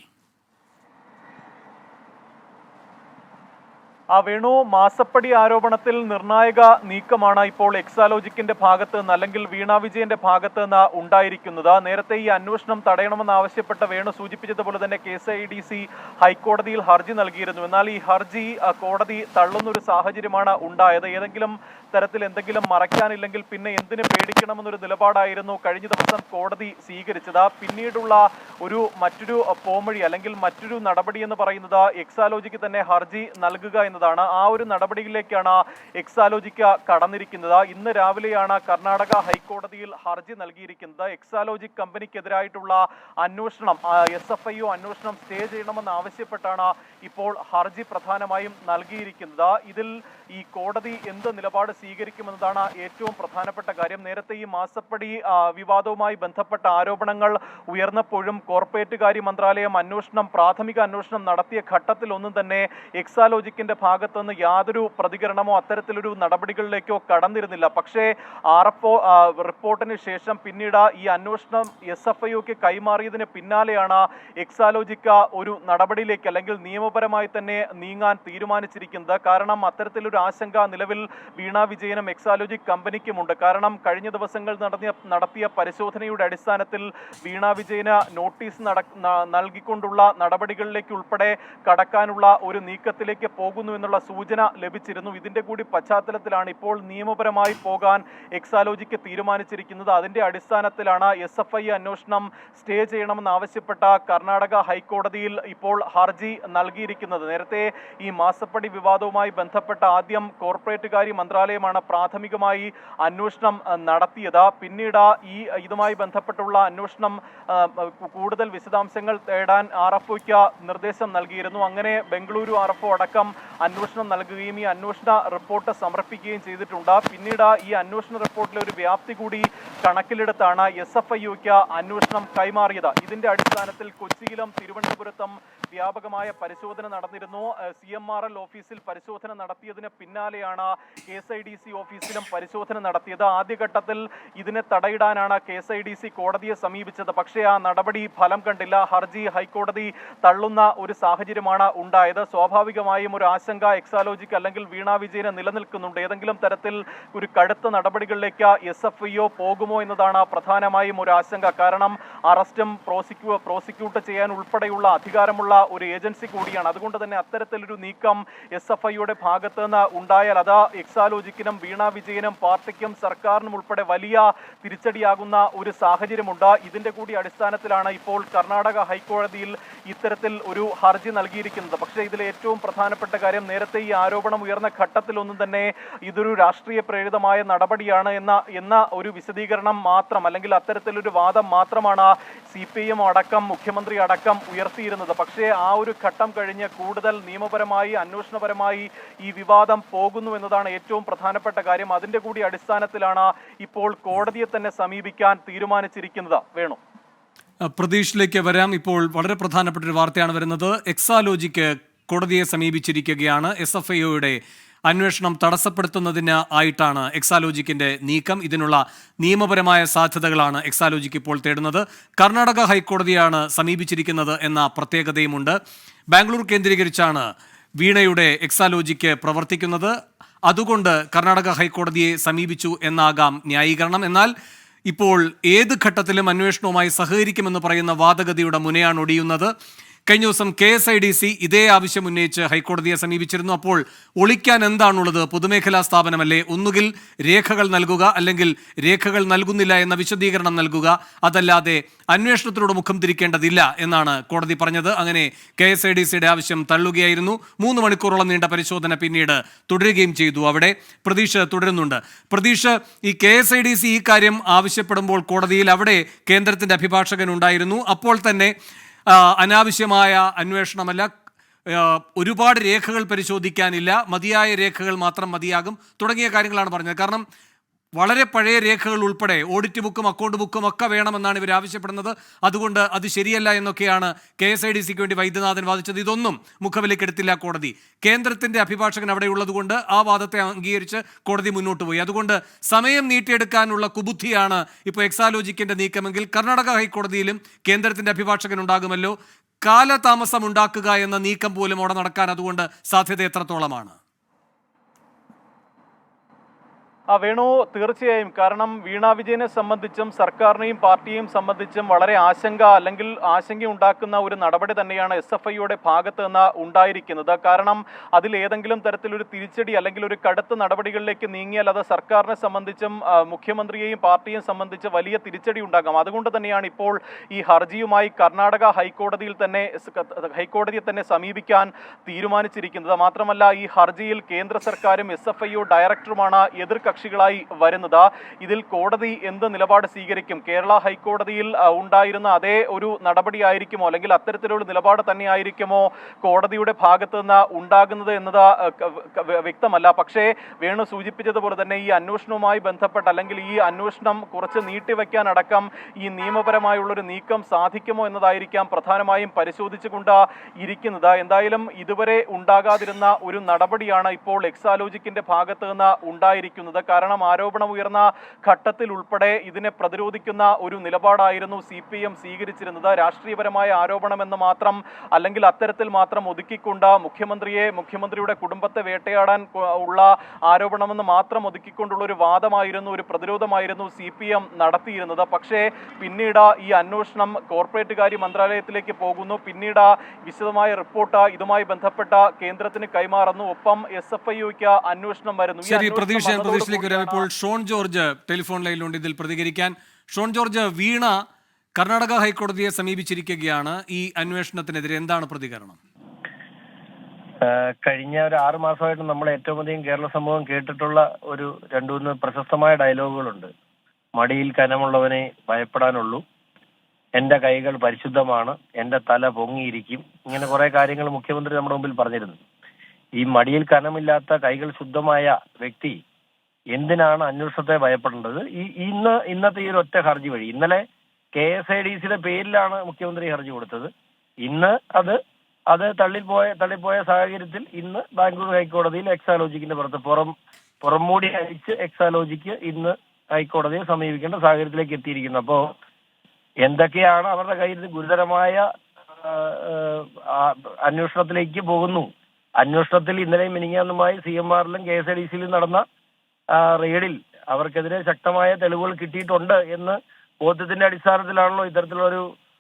വേണു, മാസപ്പടി ആരോപണത്തിൽ നിർണായക നീക്കമാണ് ഇപ്പോൾ എക്സാലോജിക്കിന്റെ ഭാഗത്ത് നിന്ന്, അല്ലെങ്കിൽ വീണ വിജയന്റെ ഭാഗത്ത് നിന്ന് ഉണ്ടായിരിക്കുന്നത്. നേരത്തെ ഈ അന്വേഷണം തടയണമെന്ന് ആവശ്യപ്പെട്ട വേണു സൂചിപ്പിച്ചതുപോലെ തന്നെ KSIDC ഹൈക്കോടതിയിൽ ഹർജി നൽകിയിരുന്നു. എന്നാൽ ഈ ഹർജി കോടതി തള്ളുന്നൊരു സാഹചര്യമാണ് ഉണ്ടായത്. ഏതെങ്കിലും തരത്തിൽ എന്തെങ്കിലും മറയ്ക്കാനില്ലെങ്കിൽ പിന്നെ എന്തിനു പേടിക്കണമെന്നൊരു നിലപാടായിരുന്നു കഴിഞ്ഞ ദിവസം കോടതി സ്വീകരിച്ചത്. പിന്നീടുള്ള മറ്റൊരു പോംവഴി അല്ലെങ്കിൽ മറ്റൊരു നടപടി എന്ന് പറയുന്നത് എക്സാലോജിക്ക് തന്നെ ഹർജി നൽകുക എന്നതാണ്. ആ ഒരു നടപടിയിലേക്കാണ് എക്സാലോജിക്ക് കടന്നിരിക്കുന്നത്. ഇന്ന് രാവിലെയാണ് കർണാടക ഹൈക്കോടതിയിൽ ഹർജി നൽകിയിരിക്കുന്നത്. എക്സാലോജിക് കമ്പനിക്കെതിരായിട്ടുള്ള അന്വേഷണം, SFIU അന്വേഷണം സ്റ്റേ ചെയ്യണമെന്ന് ആവശ്യപ്പെട്ടാണ് ഇപ്പോൾ ഹർജി പ്രധാനമായും നൽകിയിരിക്കുന്നത്. ഇതിൽ ഈ കോടതി എന്ത് നിലപാട് സ്വീകരിക്കുമെന്നതാണ് ഏറ്റവും പ്രധാനപ്പെട്ട കാര്യം. നേരത്തെ ഈ മാസപ്പടി വിവാദവുമായി ബന്ധപ്പെട്ട ആരോപണങ്ങൾ ഉയർന്നപ്പോഴും കോർപ്പറേറ്റ് കാര്യ മന്ത്രാലയം പ്രാഥമിക അന്വേഷണം നടത്തിയ ഘട്ടത്തിൽ ഒന്നും തന്നെ എക്സാലോജിക്കിന്റെ ഭാഗത്തുനിന്ന് യാതൊരു പ്രതികരണമോ അത്തരത്തിലൊരു നടപടികളിലേക്കോ കടന്നിരുന്നില്ല. പക്ഷേ RFO റിപ്പോർട്ടിന് ശേഷം പിന്നീട് ഈ അന്വേഷണം SFIUക്ക് കൈമാറിയതിന് പിന്നാലെയാണ് എക്സാലോജിക്ക ഒരു നടപടിയിലേക്ക് അല്ലെങ്കിൽ നിയമപരമായി തന്നെ നീങ്ങാൻ തീരുമാനിച്ചിരിക്കുന്നത്. കാരണം അത്തരത്തിലൊരു അത്തരത്തിലൊരു ആശങ്ക നിലവിൽ വീണ വിജയനും എക്സാലോജിക് കമ്പനിക്കുമുണ്ട്. കാരണം കഴിഞ്ഞ ദിവസങ്ങൾ നടത്തിയ പരിശോധനയുടെ അടിസ്ഥാനത്തിൽ വീണ വിജയന് നോട്ടീസ് നൽകിക്കൊണ്ടുള്ള നടപടികളിലേക്ക് ഉൾപ്പെടെ കടക്കാനുള്ള ഒരു നീക്കത്തിലേക്ക് പോകുന്നു എന്നുള്ള സൂചന ലഭിച്ചിരുന്നു. ഇതിന്റെ കൂടി പശ്ചാത്തലത്തിലാണ് ഇപ്പോൾ നിയമപരമായി പോകാൻ എക്സാലോജിക്ക് തീരുമാനിച്ചിരിക്കുന്നത്. അതിന്റെ അടിസ്ഥാനത്തിലാണ് SFI അന്വേഷണം സ്റ്റേ ചെയ്യണമെന്നാവശ്യപ്പെട്ട കർണാടക ഹൈക്കോടതിയിൽ ഇപ്പോൾ ഹർജി നൽകിയിരിക്കുന്നത്. നേരത്തെ ഈ മാസപ്പടി വിവാദവുമായി ബന്ധപ്പെട്ട ആദ്യം കോർപ്പറേറ്റ് കാര്യ മന്ത്രാലയമാണ് പ്രാഥമികമായി അന്വേഷണം നടത്തിയത്. പിന്നീട് ഇതുമായി ബന്ധപ്പെട്ടുള്ള അന്വേഷണം കൂടുതൽ വിശദാംശങ്ങൾ തേടാൻ RFOയ്ക്ക് നിർദ്ദേശം നൽകിയിരുന്നു. അങ്ങനെ ബംഗളൂരു RFO അടക്കം അന്വേഷണം നൽകുകയും ഈ അന്വേഷണ റിപ്പോർട്ട് സമർപ്പിക്കുകയും ചെയ്തിട്ടുണ്ട്. പിന്നീട് ഈ അന്വേഷണ റിപ്പോർട്ടിലെ ഒരു വ്യാപ്തി കൂടി കണക്കിലെടുത്താണ് SFIക്ക് അന്വേഷണം കൈമാറിയത്. ഇതിന്റെ അടിസ്ഥാനത്തിൽ കൊച്ചിയിലും തിരുവനന്തപുരത്തും വ്യാപകമായ പരിശോധന നടന്നിരുന്നു. CMRL ഓഫീസിൽ പരിശോധന നടത്തിയതിന് പിന്നാലെയാണ് KSIDC ഓഫീസിലും പരിശോധന നടത്തിയത്. ആദ്യഘട്ടത്തിൽ ഇതിനെ തടയിടാനാണ് KSIDC കോടതിയെ സമീപിച്ചത്. പക്ഷേ ആ നടപടി ഫലം കണ്ടില്ല. ഹർജി ഹൈക്കോടതി തള്ളുന്ന ഒരു സാഹചര്യമാണ് ഉണ്ടായത്. സ്വാഭാവികമായും ഒരു ആശങ്ക എക്സാലോജിക്ക് അല്ലെങ്കിൽ വീണ വിജയന് നിലനിൽക്കുന്നുണ്ട്. ഏതെങ്കിലും തരത്തിൽ ഒരു കടുത്ത നടപടികളിലേക്ക് SFIO പോകുമോ എന്നതാണ് പ്രധാനമായും ഒരു ആശങ്ക. കാരണം അറസ്റ്റും പ്രോസിക്യൂട്ട് ചെയ്യാൻ ഉൾപ്പെടെയുള്ള അധികാരമുള്ള ഒരു ഏജൻസി കൂടിയാണ്. അതുകൊണ്ട് തന്നെ അത്തരത്തിലൊരു നീക്കം SFIയുടെ ഭാഗത്ത് നിന്ന് ഉണ്ടായാൽ അത് എക്സാലോജിക്കിനും വീണ വിജയനും പാർട്ടിക്കും സർക്കാരിനും ഉൾപ്പെടെ വലിയ തിരിച്ചടിയാകുന്ന ഒരു സാഹചര്യമുണ്ട്. ഇതിന്റെ കൂടി അടിസ്ഥാനത്തിലാണ് ഇപ്പോൾ കർണാടക ഹൈക്കോടതിയിൽ ഇത്തരത്തിൽ ഒരു ഹർജി നൽകിയിരിക്കുന്നത്. പക്ഷേ ഇതിൽ ഏറ്റവും പ്രധാനപ്പെട്ട കാര്യം, നേരത്തെ ഈ ആരോപണം ഉയർന്ന ഘട്ടത്തിലൊന്നും തന്നെ ഇതൊരു രാഷ്ട്രീയ പ്രേരിതമായ നടപടിയാണ് എന്ന ഒരു വിശദീകരണം മാത്രം, അല്ലെങ്കിൽ അത്തരത്തിലൊരു വാദം മാത്രമാണ് CPIM അടക്കം മുഖ്യമന്ത്രി അടക്കം ഉയർത്തിയിരുന്നത്. പക്ഷേ ആ ഒരു ഘട്ടം കഴിഞ്ഞ് കൂടുതൽ നിയമപരമായി അന്വേഷണപരമായി ഈ വിവാദം പോകുന്നു എന്നതാണ് ഏറ്റവും പ്രധാനപ്പെട്ട കാര്യം. അതിന്റെ കൂടി അടിസ്ഥാനത്തിലാണ് ഇപ്പോൾ കോടതിയെ തന്നെ സമീപിക്കാൻ തീരുമാനിച്ചിരിക്കുന്നത്. വേണു, പ്രതീഷിലേക്ക് വരാം. ഇപ്പോൾ വളരെ പ്രധാനപ്പെട്ട ഒരു വാർത്തയാണ് വരുന്നത്. എക്സാലോജിക്ക് കോടതിയെ സമീപിച്ചിരിക്കുകയാണ്. SFIയുടെ അന്വേഷണം തടസ്സപ്പെടുത്തുന്നതിന് ആയിട്ടാണ് എക്സാലോജിക്കിന്റെ നീക്കം. ഇതിനുള്ള നിയമപരമായ സാധ്യതകളാണ് എക്സാലോജിക്ക് ഇപ്പോൾ തേടുന്നത്. കർണാടക ഹൈക്കോടതിയാണ് സമീപിച്ചിരിക്കുന്നത് എന്ന പ്രത്യേകതയുമുണ്ട്. ബാംഗ്ലൂർ കേന്ദ്രീകരിച്ചാണ് വീണയുടെ എക്സാലോജിക്ക് പ്രവർത്തിക്കുന്നത്. അതുകൊണ്ട് കർണാടക ഹൈക്കോടതിയെ സമീപിച്ചു എന്നാകാം ന്യായീകരണം. എന്നാൽ ഇപ്പോൾ ഏത് ഘട്ടത്തിലും അന്വേഷണവുമായി സഹകരിക്കുമെന്ന് പറയുന്ന വാദഗതിയുടെ മുനയാണ് ഒടിയുന്നത്. കഴിഞ്ഞ ദിവസം KSIDC ഇതേ ആവശ്യം ഉന്നയിച്ച് ഹൈക്കോടതിയെ സമീപിച്ചിരുന്നു. അപ്പോൾ ഒളിക്കാൻ എന്താണുള്ളത്? പൊതുമേഖലാ സ്ഥാപനമല്ലേ? ഒന്നുകിൽ രേഖകൾ നൽകുക, അല്ലെങ്കിൽ രേഖകൾ നൽകുന്നില്ല എന്ന വിശദീകരണം നൽകുക. അതല്ലാതെ അന്വേഷണത്തിലൂടെ മുഖം തിരിക്കേണ്ടതില്ല എന്നാണ് കോടതി പറഞ്ഞത്. അങ്ങനെ KSIDCയുടെ ആവശ്യം തള്ളുകയായിരുന്നു. 3 മണിക്കൂറോളം നീണ്ട പരിശോധന പിന്നീട് തുടരുകയും ചെയ്തു. അവിടെ പ്രതീക്ഷ തുടരുന്നുണ്ട്. പ്രതീക്ഷ, ഈ KSIDC ഈ കാര്യം ആവശ്യപ്പെടുമ്പോൾ കോടതിയിൽ അവിടെ കേന്ദ്രത്തിന്റെ അഭിഭാഷകൻ ഉണ്ടായിരുന്നു. അപ്പോൾ തന്നെ അനാവശ്യമായ അന്വേഷണമല്ല, ഒരുപാട് രേഖകൾ പരിശോധിക്കാനില്ല, മതിയായ രേഖകൾ മാത്രം മതിയാകും തുടങ്ങിയ കാര്യങ്ങളാണ് പറഞ്ഞത്. കാരണം വളരെ പഴയ രേഖകൾ ഉൾപ്പെടെ ഓഡിറ്റ് ബുക്കും അക്കൗണ്ട് ബുക്കും ഒക്കെ വേണമെന്നാണ് ഇവർ ആവശ്യപ്പെടുന്നത്. അതുകൊണ്ട് അത് ശരിയല്ല എന്നൊക്കെയാണ് KSIDCക്ക് വേണ്ടി വൈദ്യനാഥൻ വാദിച്ചത്. ഇതൊന്നും മുഖവിലേക്കെടുത്തില്ല കോടതി. കേന്ദ്രത്തിന്റെ അഭിഭാഷകൻ അവിടെ ഉള്ളതുകൊണ്ട് ആ വാദത്തെ അംഗീകരിച്ച് കോടതി മുന്നോട്ട് പോയി. അതുകൊണ്ട് സമയം നീട്ടിയെടുക്കാനുള്ള കുബുദ്ധിയാണ് ഇപ്പോൾ എക്സാലോജിക്കിന്റെ നീക്കമെങ്കിൽ കർണാടക ഹൈക്കോടതിയിലും കേന്ദ്രത്തിന്റെ അഭിഭാഷകൻ ഉണ്ടാകുമല്ലോ. കാലതാമസം ഉണ്ടാക്കുക എന്ന നീക്കം പോലും അവിടെ നടക്കാൻ അതുകൊണ്ട് സാധ്യത എത്രത്തോളമാണ്? വേണു, തീർച്ചയായും. കാരണം വീണ വിജയനെ സംബന്ധിച്ചും സർക്കാരിനെയും പാർട്ടിയെയും സംബന്ധിച്ചും വളരെ ആശങ്കയുണ്ടാക്കുന്ന ഒരു നടപടി തന്നെയാണ് SFIയുടെ ഭാഗത്ത് നിന്ന് ഉണ്ടായിരിക്കുന്നത്. കാരണം അതിൽ ഏതെങ്കിലും തരത്തിലൊരു തിരിച്ചടി അല്ലെങ്കിൽ ഒരു കടുത്ത നടപടികളിലേക്ക് നീങ്ങിയാൽ അത് സർക്കാരിനെ സംബന്ധിച്ചും മുഖ്യമന്ത്രിയെയും പാർട്ടിയെയും സംബന്ധിച്ച് വലിയ തിരിച്ചടി ഉണ്ടാകാം. അതുകൊണ്ട് തന്നെയാണ് ഇപ്പോൾ ഈ ഹർജിയുമായി കർണാടക ഹൈക്കോടതിയെ തന്നെ സമീപിക്കാൻ തീരുമാനിച്ചിരിക്കുന്നത്. മാത്രമല്ല, ഈ ഹർജിയിൽ കേന്ദ്ര സർക്കാരും SFIO ഡയറക്ടറുമാണ് എതിർകക്ഷികളായി വരുന്നത്. ഇതിൽ കോടതി എന്ത് നിലപാട് സ്വീകരിക്കും? കേരള ഹൈക്കോടതിയിൽ ഉണ്ടായിരുന്ന അതേ ഒരു നടപടി ആയിരിക്കുമോ, അല്ലെങ്കിൽ അത്തരത്തിലുള്ള നിലപാട് തന്നെയായിരിക്കുമോ കോടതിയുടെ ഭാഗത്ത് നിന്ന് ഉണ്ടാകുന്നത് എന്നത് വ്യക്തമല്ല. പക്ഷേ വേണു സൂചിപ്പിച്ചതുപോലെ തന്നെ ഈ അന്വേഷണവുമായി ബന്ധപ്പെട്ട്, അല്ലെങ്കിൽ ഈ അന്വേഷണം കുറച്ച് നീട്ടിവെക്കാൻ അടക്കം ഈ നിയമപരമായുള്ളൊരു നീക്കം സാധിക്കുമോ എന്നതായിരിക്കാം പ്രധാനമായും പരിശോധിച്ചുകൊണ്ട് ഇരിക്കുന്നത്. എന്തായാലും ഇതുവരെ ഉണ്ടാകാതിരുന്ന ഒരു നടപടിയാണ് ഇപ്പോൾ എക്സാലോജിക്കിന്റെ ഭാഗത്ത് നിന്ന് ഉണ്ടായിരിക്കുന്നത്. കാരണം ആരോപണം ഉയർന്ന ഘട്ടത്തിൽ ഉൾപ്പെടെ ഇതിനെ പ്രതിരോധിക്കുന്ന ഒരു നിലപാടായിരുന്നു CPM സ്വീകരിച്ചിരുന്നത്. രാഷ്ട്രീയപരമായ ആരോപണമെന്ന് മാത്രം അല്ലെങ്കിൽ അത്തരത്തിൽ മാത്രം ഒതുക്കിക്കൊണ്ട് മുഖ്യമന്ത്രിയുടെ കുടുംബത്തെ വേട്ടയാടാൻ ഉള്ള ആരോപണമെന്ന് മാത്രം ഒതുക്കിക്കൊണ്ടുള്ള ഒരു വാദമായിരുന്നു, ഒരു പ്രതിരോധമായിരുന്നു CPM നടത്തിയിരുന്നത്. പക്ഷേ പിന്നീട് ഈ അന്വേഷണം കോർപ്പറേറ്റ് കാര്യ മന്ത്രാലയത്തിലേക്ക് പോകുന്നു. പിന്നീട് വിശദമായ റിപ്പോർട്ട് ഇതുമായി ബന്ധപ്പെട്ട കേന്ദ്രത്തിന് കൈമാറുന്നു. ഒപ്പം SFIOയ്ക്ക് അന്വേഷണം വരുന്നു. ശരി, പ്രതീക്ഷയിലേക്ക് വരാം. ഇപ്പോൾ ഷോൺ ജോർജ് ടെലിഫോൺ ലൈനിലുണ്ട് ഇതിൽ പ്രതികരിക്കാൻ. ഷോൺ ജോർജ്, വീണ കർണാടക ഹൈക്കോടതിയെ സമീപിച്ചിരിക്കുകയാണ് ഈ അന്വേഷണത്തിനെതിരെ. എന്താണ് പ്രതികരണം? കഴിഞ്ഞ ഒരു 6 മാസമായിട്ട് നമ്മൾ ഏറ്റവും അധികം കേരള സമൂഹം കേട്ടിട്ടുള്ള ഒരു 2-3 പ്രശസ്തമായ ഡയലോഗുകളുണ്ട്. മടിയിൽ കനമുള്ളവനെ ഭയപ്പെടാനുള്ളൂ, എന്റെ കൈകൾ പരിശുദ്ധമാണ്, എന്റെ തല പൊങ്ങിയിരിക്കും. ഇങ്ങനെ കുറെ കാര്യങ്ങൾ മുഖ്യമന്ത്രി നമ്മുടെ മുമ്പിൽ പറഞ്ഞിരുന്നു. ഈ മടിയിൽ കനമില്ലാത്ത കൈകൾ ശുദ്ധമായ വ്യക്തി എന്തിനാണ് അന്വേഷണത്തെ ഭയപ്പെടേണ്ടത്? ഇന്നത്തെ ഈ ഒരു ഒറ്റ ഹർജി വഴി, ഇന്നലെ KSIDCയുടെ പേരിലാണ് മുഖ്യമന്ത്രി ഹർജി കൊടുത്തത്. ഇന്ന് അത് തള്ളിപ്പോയ സാഹചര്യത്തിൽ ഇന്ന് ബാംഗ്ലൂർ ഹൈക്കോടതിയിൽ എക്സാലോജിക്കിന്റെ പുറത്ത് പുറംമൂടി അഴിച്ച് എക്സാലോജിക്ക് ഇന്ന് ഹൈക്കോടതിയെ സമീപിക്കേണ്ട സാഹചര്യത്തിലേക്ക് എത്തിയിരിക്കുന്നു. അപ്പോ എന്തൊക്കെയാണ് അവരുടെ കയ്യിൽ ഗുരുതരമായ അന്വേഷണത്തിലേക്ക് പോകുന്നു. അന്വേഷണത്തിൽ ഇന്നലെയും മിനിങ്ങാന്നുമായി CMRലും KSIDCയിലും നടന്ന റെയ്ഡിൽ അവർക്കെതിരെ ശക്തമായ തെളിവുകൾ കിട്ടിയിട്ടുണ്ട് എന്ന് ബോധ്യത്തിന്റെ അടിസ്ഥാനത്തിലാണല്ലോ ഇത്തരത്തിലുള്ള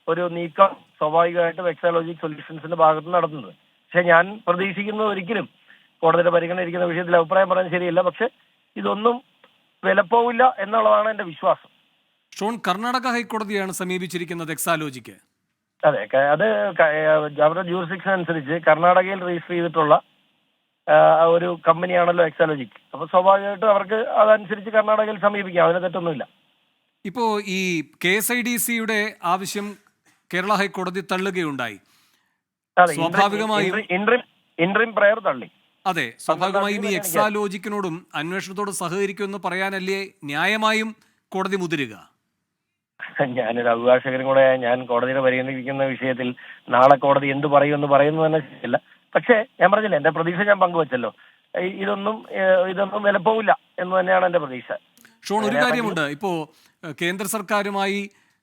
ഒരു നീക്കം സ്വാഭാവികമായിട്ടും എക്സാലോജിക് സൊല്യൂഷൻസിന്റെ ഭാഗത്ത് നടത്തുന്നത്. പക്ഷെ ഞാൻ പ്രതീക്ഷിക്കുന്നത് ഒരിക്കലും കോടതിയുടെ പരിഗണന ഇരിക്കുന്ന വിഷയത്തിൽ അഭിപ്രായം പറയാൻ ശരിയല്ല. പക്ഷെ ഇതൊന്നും വിലപ്പോവില്ല എന്നുള്ളതാണ് എന്റെ വിശ്വാസം. ഷോൺ, കർണാടക ഹൈക്കോടതിയാണ് സമീപിച്ചിരിക്കുന്നത് എക്സാലോജിക്ക്. അതെ, അത് അവരുടെ ജൂറിസ്ഡിക്ഷൻ അനുസരിച്ച് കർണാടകയിൽ രജിസ്റ്റർ ചെയ്തിട്ടുള്ള ഒരു കമ്പനിയാണല്ലോ എക്സാലോജിക്. അപ്പൊ സ്വാഭാവികമായിട്ടും അവർക്ക് അതനുസരിച്ച് കർണാടകയിൽ സമീപിക്കാം, അതിന് തെറ്റൊന്നുമില്ല. ഇപ്പോ ഈ KSIDCയുടെ ആവശ്യം കേരള ഹൈക്കോടതി തള്ളുകയുണ്ടായി. സ്വാഭാവികമായും ഇൻട്രീം പ്രയർ തള്ളി. അതെ, സ്വാഭാവികമായും ഈ എക്സാലോജിക്കിനോടും അന്വേഷണത്തോട് സഹകരിക്കുമെന്ന് പറയാനല്ലേ ന്യായമായും കോടതി മുതിരുക? ഞാനൊരു അഭിഭാഷകനും കൂടെ, ഞാൻ കോടതിയുടെ പരിഗണിക്കുന്ന വിഷയത്തിൽ നാളെ കോടതി എന്ത് പറയുമെന്ന് പറയുന്നത് തന്നെ ശരിയല്ല. പക്ഷേ ഞാൻ പറഞ്ഞില്ല, എന്റെ പ്രതീക്ഷ ഞാൻ പങ്കുവച്ചല്ലോ. ഇതൊന്നും വിലപ്പോവില്ല എന്ന് തന്നെയാണ് എന്റെ പ്രതീക്ഷ. ഷോൺ, ഒരു കാര്യമുണ്ട്. ഇപ്പോ കേന്ദ്ര സർക്കാരുമായി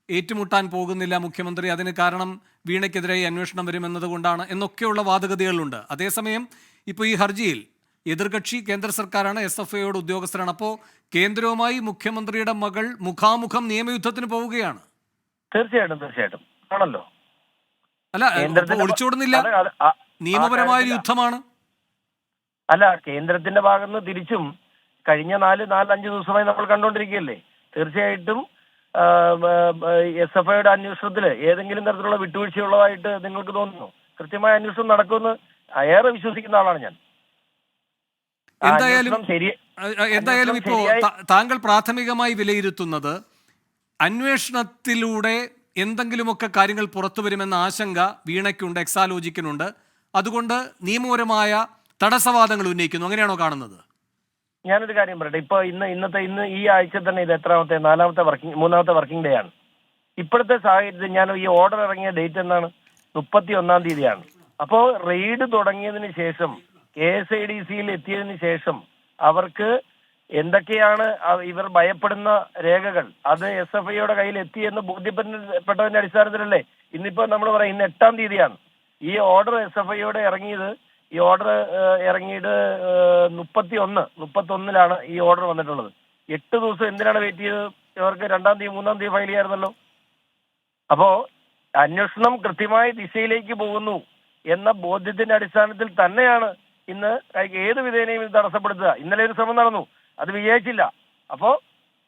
ഏറ്റുമുട്ടാൻ പോകുന്നില്ല മുഖ്യമന്ത്രി, അതിന് കാരണം വീണയ്ക്കെതിരായി അന്വേഷണം വരുമെന്നത് കൊണ്ടാണ് എന്നൊക്കെയുള്ള വാദഗതികളുണ്ട്. അതേസമയം ഇപ്പോൾ ഈ ഹർജിയിൽ എതിർകക്ഷി കേന്ദ്ര സർക്കാരാണ്, SFIOയുടെ ഉദ്യോഗസ്ഥരാണ്. അപ്പോൾ കേന്ദ്രവുമായി മുഖ്യമന്ത്രിയുടെ മകൾ മുഖാമുഖം നിയമയുദ്ധത്തിന് പോവുകയാണ്. തീർച്ചയായിട്ടും ആണല്ലോ. അല്ല, ഒളിച്ചോടുന്നില്ല, നിയമപരമായ യുദ്ധമാണ്. അല്ല, കേന്ദ്രത്തിന്റെ ഭാഗത്ത് നിന്ന് തിരിച്ചും കഴിഞ്ഞ 4-5 ദിവസമായി നമ്മൾ കണ്ടുകൊണ്ടിരിക്കുകയല്ലേ. തീർച്ചയായിട്ടും SFIOയുടെ അന്വേഷണത്തിൽ ഏതെങ്കിലും തരത്തിലുള്ള വിട്ടുവീഴ്ചയുള്ളതായിട്ട് നിങ്ങൾക്ക് തോന്നുന്നു? കൃത്യമായ അന്വേഷണം നടക്കുമെന്ന് ഏറെ വിശ്വസിക്കുന്ന ആളാണ് ഞാൻ. എന്തായാലും ഇപ്പോ താങ്കൾ പ്രാഥമികമായി വിലയിരുത്തുന്നത് അന്വേഷണത്തിലൂടെ എന്തെങ്കിലുമൊക്കെ കാര്യങ്ങൾ പുറത്തു വരുമെന്ന ആശങ്ക വീണയ്ക്കുണ്ട്, എക്സാലോജിക്കിനുണ്ട്. അതുകൊണ്ട് നിയമപരമായ തടസ്സവാദങ്ങൾ ഉന്നയിക്കുന്നു, അങ്ങനെയാണോ കാണുന്നത്? ഞാനൊരു കാര്യം പറയട്ടെ. ഇപ്പൊ ഇന്ന് ഈ ആഴ്ച തന്നെ ഇത് എത്രാമത്തെ 3ാമത്തെ വർക്കിംഗ് ഡേ ആണ്. ഇപ്പോഴത്തെ സാഹചര്യത്തിൽ ഞാൻ ഈ ഓർഡർ ഇറങ്ങിയ ഡേറ്റ് എന്നാണ്? 31-ാം തീയതിയാണ്. അപ്പോ റെയ്ഡ് തുടങ്ങിയതിന് ശേഷം KSIDCയിൽ എത്തിയതിനു ശേഷം അവർക്ക് എന്തൊക്കെയാണ് ഇവർ ഭയപ്പെടുന്ന രേഖകൾ അത് SFIOയുടെ കയ്യിൽ എത്തിയെന്ന് ബോധ്യപ്പെട്ടതിന്റെ അടിസ്ഥാനത്തിലല്ലേ ഇന്നിപ്പോ നമ്മൾ പറയാം. ഇന്ന് 8-ാം തീയതിയാണ് ഈ ഓർഡർ SFIOയുടെ ഇറങ്ങിയത്. ഈ ഓർഡർ ഇറങ്ങിയിട്ട് 31-ലാണ് ഈ ഓർഡർ വന്നിട്ടുള്ളത്. 8 ദിവസം എന്തിനാണ് വെയിറ്റ് ചെയ്തത്? ഇവർക്ക് 2-ാം തീയതി 3-ാം തീയതി ഫയൽ ചെയ്യാറുണ്ടല്ലോ. അപ്പോ അന്വേഷണം കൃത്യമായ ദിശയിലേക്ക് പോകുന്നു എന്ന ബോധ്യത്തിന്റെ അടിസ്ഥാനത്തിൽ തന്നെയാണ് ഇന്ന് ഏത് വിധേനയും ഇത് തടസ്സപ്പെടുത്തുക. ഇന്നലെ ഒരു ശ്രമം നടന്നു, അത് വിജയിച്ചില്ല. അപ്പോ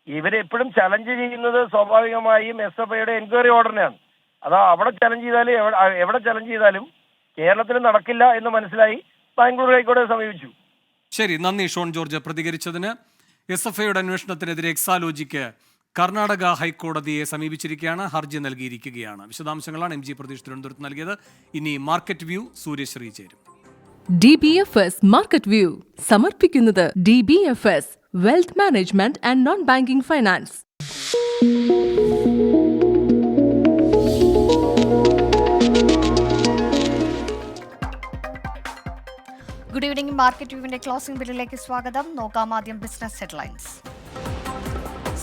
ഇവരെപ്പോഴും ചലഞ്ച് ചെയ്യുന്നത് സ്വാഭാവികമായും SFIOയുടെ എൻക്വയറി ഓർഡറിനെയാണ്. അതാ അവിടെ ചലഞ്ച് ചെയ്താലും എവിടെ ചലഞ്ച് ചെയ്താലും കേരളത്തിൽ നടക്കില്ല എന്ന് മനസ്സിലായി ബാംഗ്ലൂർ ഹൈക്കോടതിയെ സമീപിച്ചു. ശരി, നന്ദി ഷോൺ ജോർജ് പ്രതികരിച്ചതിന്. SFIOയുടെ അന്വേഷണത്തിനെതിരെ എക്സാലോജിക്ക് കർണാടക ഹൈക്കോടതിയെ സമീപിച്ചിരിക്കുകയാണ്, ഹർജി നൽകിയിരിക്കുകയാണ്. വിശദാംശങ്ങളാണ് MG പ്രതീഷ് തിരുവനന്തപുരത്ത് നൽകിയത്. ഇനി മാർക്കറ്റ് വ്യൂ സൂര്യശ്രീ ചേരും. DBFS മാർക്കറ്റ് വ്യൂ സമർപ്പിക്കുന്നത് DBFS wealth management and non banking finance. Good evening. Market വ്യൂവിന്റെ ക്ലോസിംഗ് ബില്ലിലേക്ക് സ്വാഗതം. നോക്കാം ആദ്യം ബിസിനസ് ഹെഡ്ലൈൻസ്.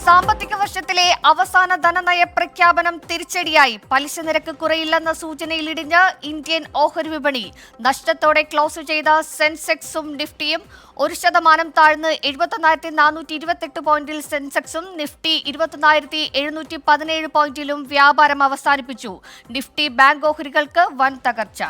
സാമ്പത്തിക വർഷത്തിലെ അവസാന ധനനയ പ്രഖ്യാപനം തിരിച്ചടിയായി. പലിശ നിരക്ക് കുറയില്ലെന്ന സൂചനയിലിടിഞ്ഞ് ഇന്ത്യൻ ഓഹരി വിപണി. നഷ്ടത്തോടെ ക്ലോസ് ചെയ്ത സെൻസെക്സും നിഫ്റ്റിയും 1% താഴ്ന്ന് 71,428 പോയിന്റിൽ സെൻസെക്സും നിഫ്റ്റി 21,717 പോയിന്റിലും വ്യാപാരം അവസാനിപ്പിച്ചു. നിഫ്റ്റി ബാങ്ക് ഓഹരികൾക്ക് വൻ തകർച്ച.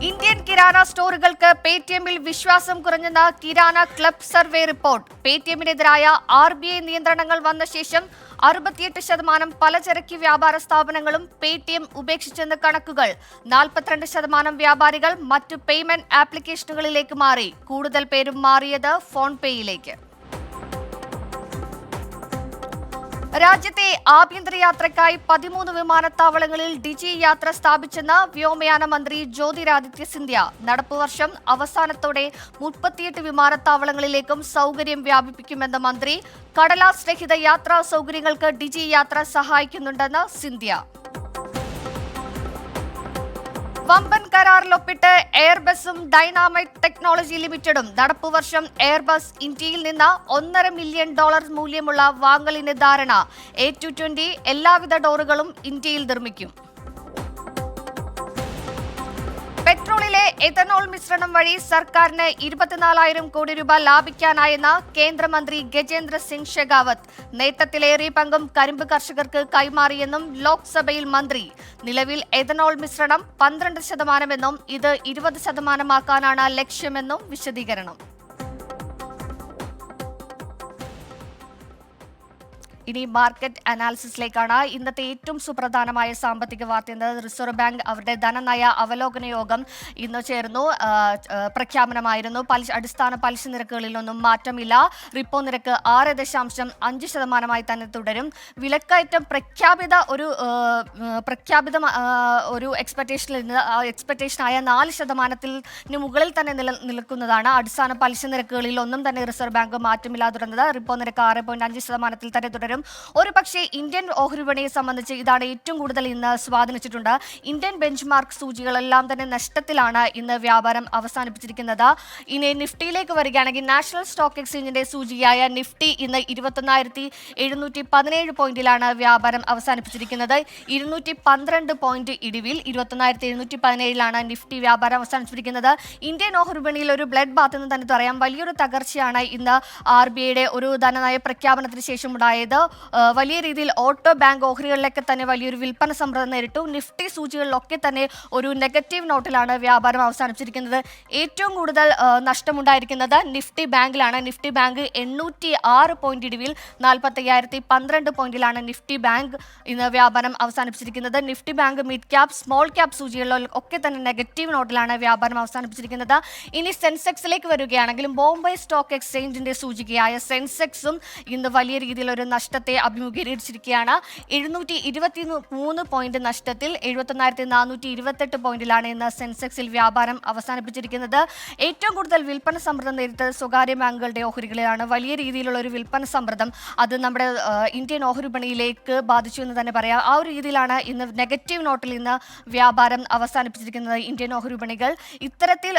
ഇന്ത്യൻ കിരാന സ്റ്റോറുകൾക്ക് പേടിഎമ്മിൽ വിശ്വാസം കുറഞ്ഞെന്ന കിരാന ക്ലബ് സർവേ റിപ്പോർട്ട്. പേടിഎമ്മിനെതിരായ RBI നിയന്ത്രണങ്ങൾ വന്ന ശേഷം 68% പലചരക്ക് വ്യാപാര സ്ഥാപനങ്ങളും പേടിഎം ഉപേക്ഷിച്ചെന്ന് കണക്കുകൾ. 42% വ്യാപാരികൾ മറ്റു പേയ്മെന്റ് ആപ്ലിക്കേഷനുകളിലേക്ക് മാറി. കൂടുതൽ പേരും മാറിയത് ഫോൺ പേയിലേക്ക്. രാജ്യത്തെ ആഭ്യന്തര യാത്രയ്ക്കായി 13 വിമാനത്താവളങ്ങളിൽ ഡിജി യാത്ര സ്ഥാപിച്ചെന്ന് വ്യോമയാന മന്ത്രി ജ്യോതിരാദിത്യ സിന്ധ്യ. നടപ്പുവർഷം അവസാനത്തോടെ 38 വിമാനത്താവളങ്ങളിലേക്കും സൗകര്യം വ്യാപിപ്പിക്കുമെന്ന് മന്ത്രി. കടലാസ് രഹിത യാത്രാ സൗകര്യങ്ങൾക്ക് ഡിജി യാത്ര സഹായിക്കുന്നുണ്ടെന്ന് സിന്ധ്യ. വമ്പൻ കരാറിലൊപ്പിട്ട് എയർബസും ഡൈനാമൈറ്റ് ടെക്നോളജി ലിമിറ്റഡും. നടപ്പുവർഷം എയർബസ് ഇന്ത്യയിൽ നിന്ന് $1.5 മില്യൺ മൂല്യമുള്ള വാങ്ങലിന് ധാരണ. A220 എല്ലാവിധ ഡോറുകളും ഇന്ത്യയിൽ നിർമ്മിക്കും. പെട്രോളിലെ എഥനോൾ മിശ്രണം വഴി സർക്കാരിന് 24,000 കോടി രൂപ ലാഭിക്കാനായെന്ന് കേന്ദ്രമന്ത്രി ഗജേന്ദ്ര സിംഗ് ഷെഖാവത്ത്. നേട്ടത്തിലേറിയ പങ്കും കരിമ്പ് കർഷകർക്ക് കൈമാറിയെന്നും ലോക്സഭയിൽ മന്ത്രി. നിലവിൽ എഥനോൾ മിശ്രണം 12% ഇത് 20% ലക്ഷ്യമെന്നും വിശദീകരണം. ഇനി മാർക്കറ്റ് അനാലിസിസിലേക്കാണ്. ഇന്നത്തെ ഏറ്റവും സുപ്രധാനമായ സാമ്പത്തിക വാർത്ത എന്നത് റിസർവ് ബാങ്ക് അവരുടെ ധനനയ അവലോകന യോഗം ഇന്ന് ചേർന്നു. പ്രഖ്യാപനമായിരുന്നു. അടിസ്ഥാന പലിശ നിരക്കുകളിലൊന്നും മാറ്റമില്ല. റിപ്പോ നിരക്ക് 6.5% തന്നെ തുടരും. വിലക്കയറ്റം പ്രഖ്യാപിത ഒരു എക്സ്പെക്ടേഷനായ 4% മുകളിൽ തന്നെ നിൽക്കുന്നതാണ്. അടിസ്ഥാന പലിശ നിരക്കുകളിൽ ഒന്നും തന്നെ റിസർവ് ബാങ്ക് മാറ്റമില്ലാതെ തുടരുന്നത്. റിപ്പോ നിരക്ക് 6.5% തന്നെ തുടരും. ഒരു പക്ഷേ ഇന്ത്യൻ ഓഹരി വിപണിയെ സംബന്ധിച്ച് ഇതാണ് ഏറ്റവും കൂടുതൽ ഇന്ന് സ്വാധീനിച്ചിട്ടുണ്ട്. ഇന്ത്യൻ ബെഞ്ച് മാർക്ക് സൂചികളെല്ലാം തന്നെ നഷ്ടത്തിലാണ് ഇന്ന് വ്യാപാരം അവസാനിപ്പിച്ചിരിക്കുന്നത്. ഇനി നിഫ്റ്റിയിലേക്ക് വരികയാണെങ്കിൽ നാഷണൽ സ്റ്റോക്ക് എക്സ്ചേഞ്ചിന്റെ സൂചികയായ നിഫ്റ്റി ഇന്ന് 21,717 പോയിന്റിലാണ് വ്യാപാരം അവസാനിപ്പിച്ചിരിക്കുന്നത്. 212 പോയിന്റ് ഇടിവിൽ 21,717 നിഫ്റ്റി വ്യാപാരം അവസാനിപ്പിച്ചിരിക്കുന്നത്. ഇന്ത്യൻ ഓഹരി വിപണിയിൽ ഒരു ബ്ലഡ് ബാത്ത് എന്ന് തന്നെ പറയാം. വലിയൊരു തകർച്ചയാണ് ഇന്ന് RBIയുടെ ഒരു ധനനയ പ്രഖ്യാപനത്തിന് ശേഷം ഉണ്ടായത്. വലിയ രീതിയിൽ ഓട്ടോ ബാങ്ക് ഓഹരികളിലൊക്കെ തന്നെ വലിയൊരു വിൽപ്പന സമ്മർദ്ദം നേരിട്ടു. നിഫ്റ്റി സൂചികളിലൊക്കെ തന്നെ ഒരു നെഗറ്റീവ് നോട്ടിലാണ് വ്യാപാരം അവസാനിപ്പിച്ചിരിക്കുന്നത്. ഏറ്റവും കൂടുതൽ നഷ്ടമുണ്ടായിരിക്കുന്നത് നിഫ്റ്റി ബാങ്കിലാണ്. നിഫ്റ്റി ബാങ്ക് 806 പോയിന്റ് ഇടിവിൽ 45,012 പോയിന്റിലാണ് നിഫ്റ്റി ബാങ്ക് ഇന്ന് വ്യാപാരം അവസാനിപ്പിച്ചിരിക്കുന്നത്. Nifty bank mid cap small cap സൂചികളിൽ ഒക്കെ തന്നെ നെഗറ്റീവ് നോട്ടിലാണ് വ്യാപാരം അവസാനിപ്പിച്ചിരിക്കുന്നത്. ഇനി സെൻസെക്സിലേക്ക് വരികയാണെങ്കിലും ബോംബെ സ്റ്റോക്ക് എക്സ്ചേഞ്ചിന്റെ സൂചികയായ സെൻസെക്സും ഇന്ന് വലിയ രീതിയിൽ ഒരു നഷ്ടത്തെ അഭിമുഖീകരിച്ചിരിക്കുകയാണ്. 723 പോയിന്റ് നഷ്ടത്തിൽ 71,428 പോയിന്റിലാണ് ഇന്ന് സെൻസെക്സിൽ വ്യാപാരം അവസാനിപ്പിച്ചിരിക്കുന്നത്. ഏറ്റവും കൂടുതൽ വിൽപ്പന സമ്മർദ്ദം നേരിട്ടത് സ്വകാര്യ ബാങ്കുകളുടെ ഓഹരികളെയാണ്. വലിയ രീതിയിലുള്ള ഒരു വിൽപ്പന സമ്മർദ്ദം അത് നമ്മുടെ ഇന്ത്യൻ ഓഹരി വിപണിയിലേക്ക് ബാധിച്ചു എന്ന് തന്നെ പറയാം. ആ ഒരു രീതിയിലാണ് ഇന്ന് നെഗറ്റീവ് നോട്ടിൽ ഇന്ന് വ്യാപാരം അവസാനിപ്പിച്ചിരിക്കുന്നത് ഇന്ത്യൻ ഓഹരി വിപണികൾ. ഇത്തരത്തിൽ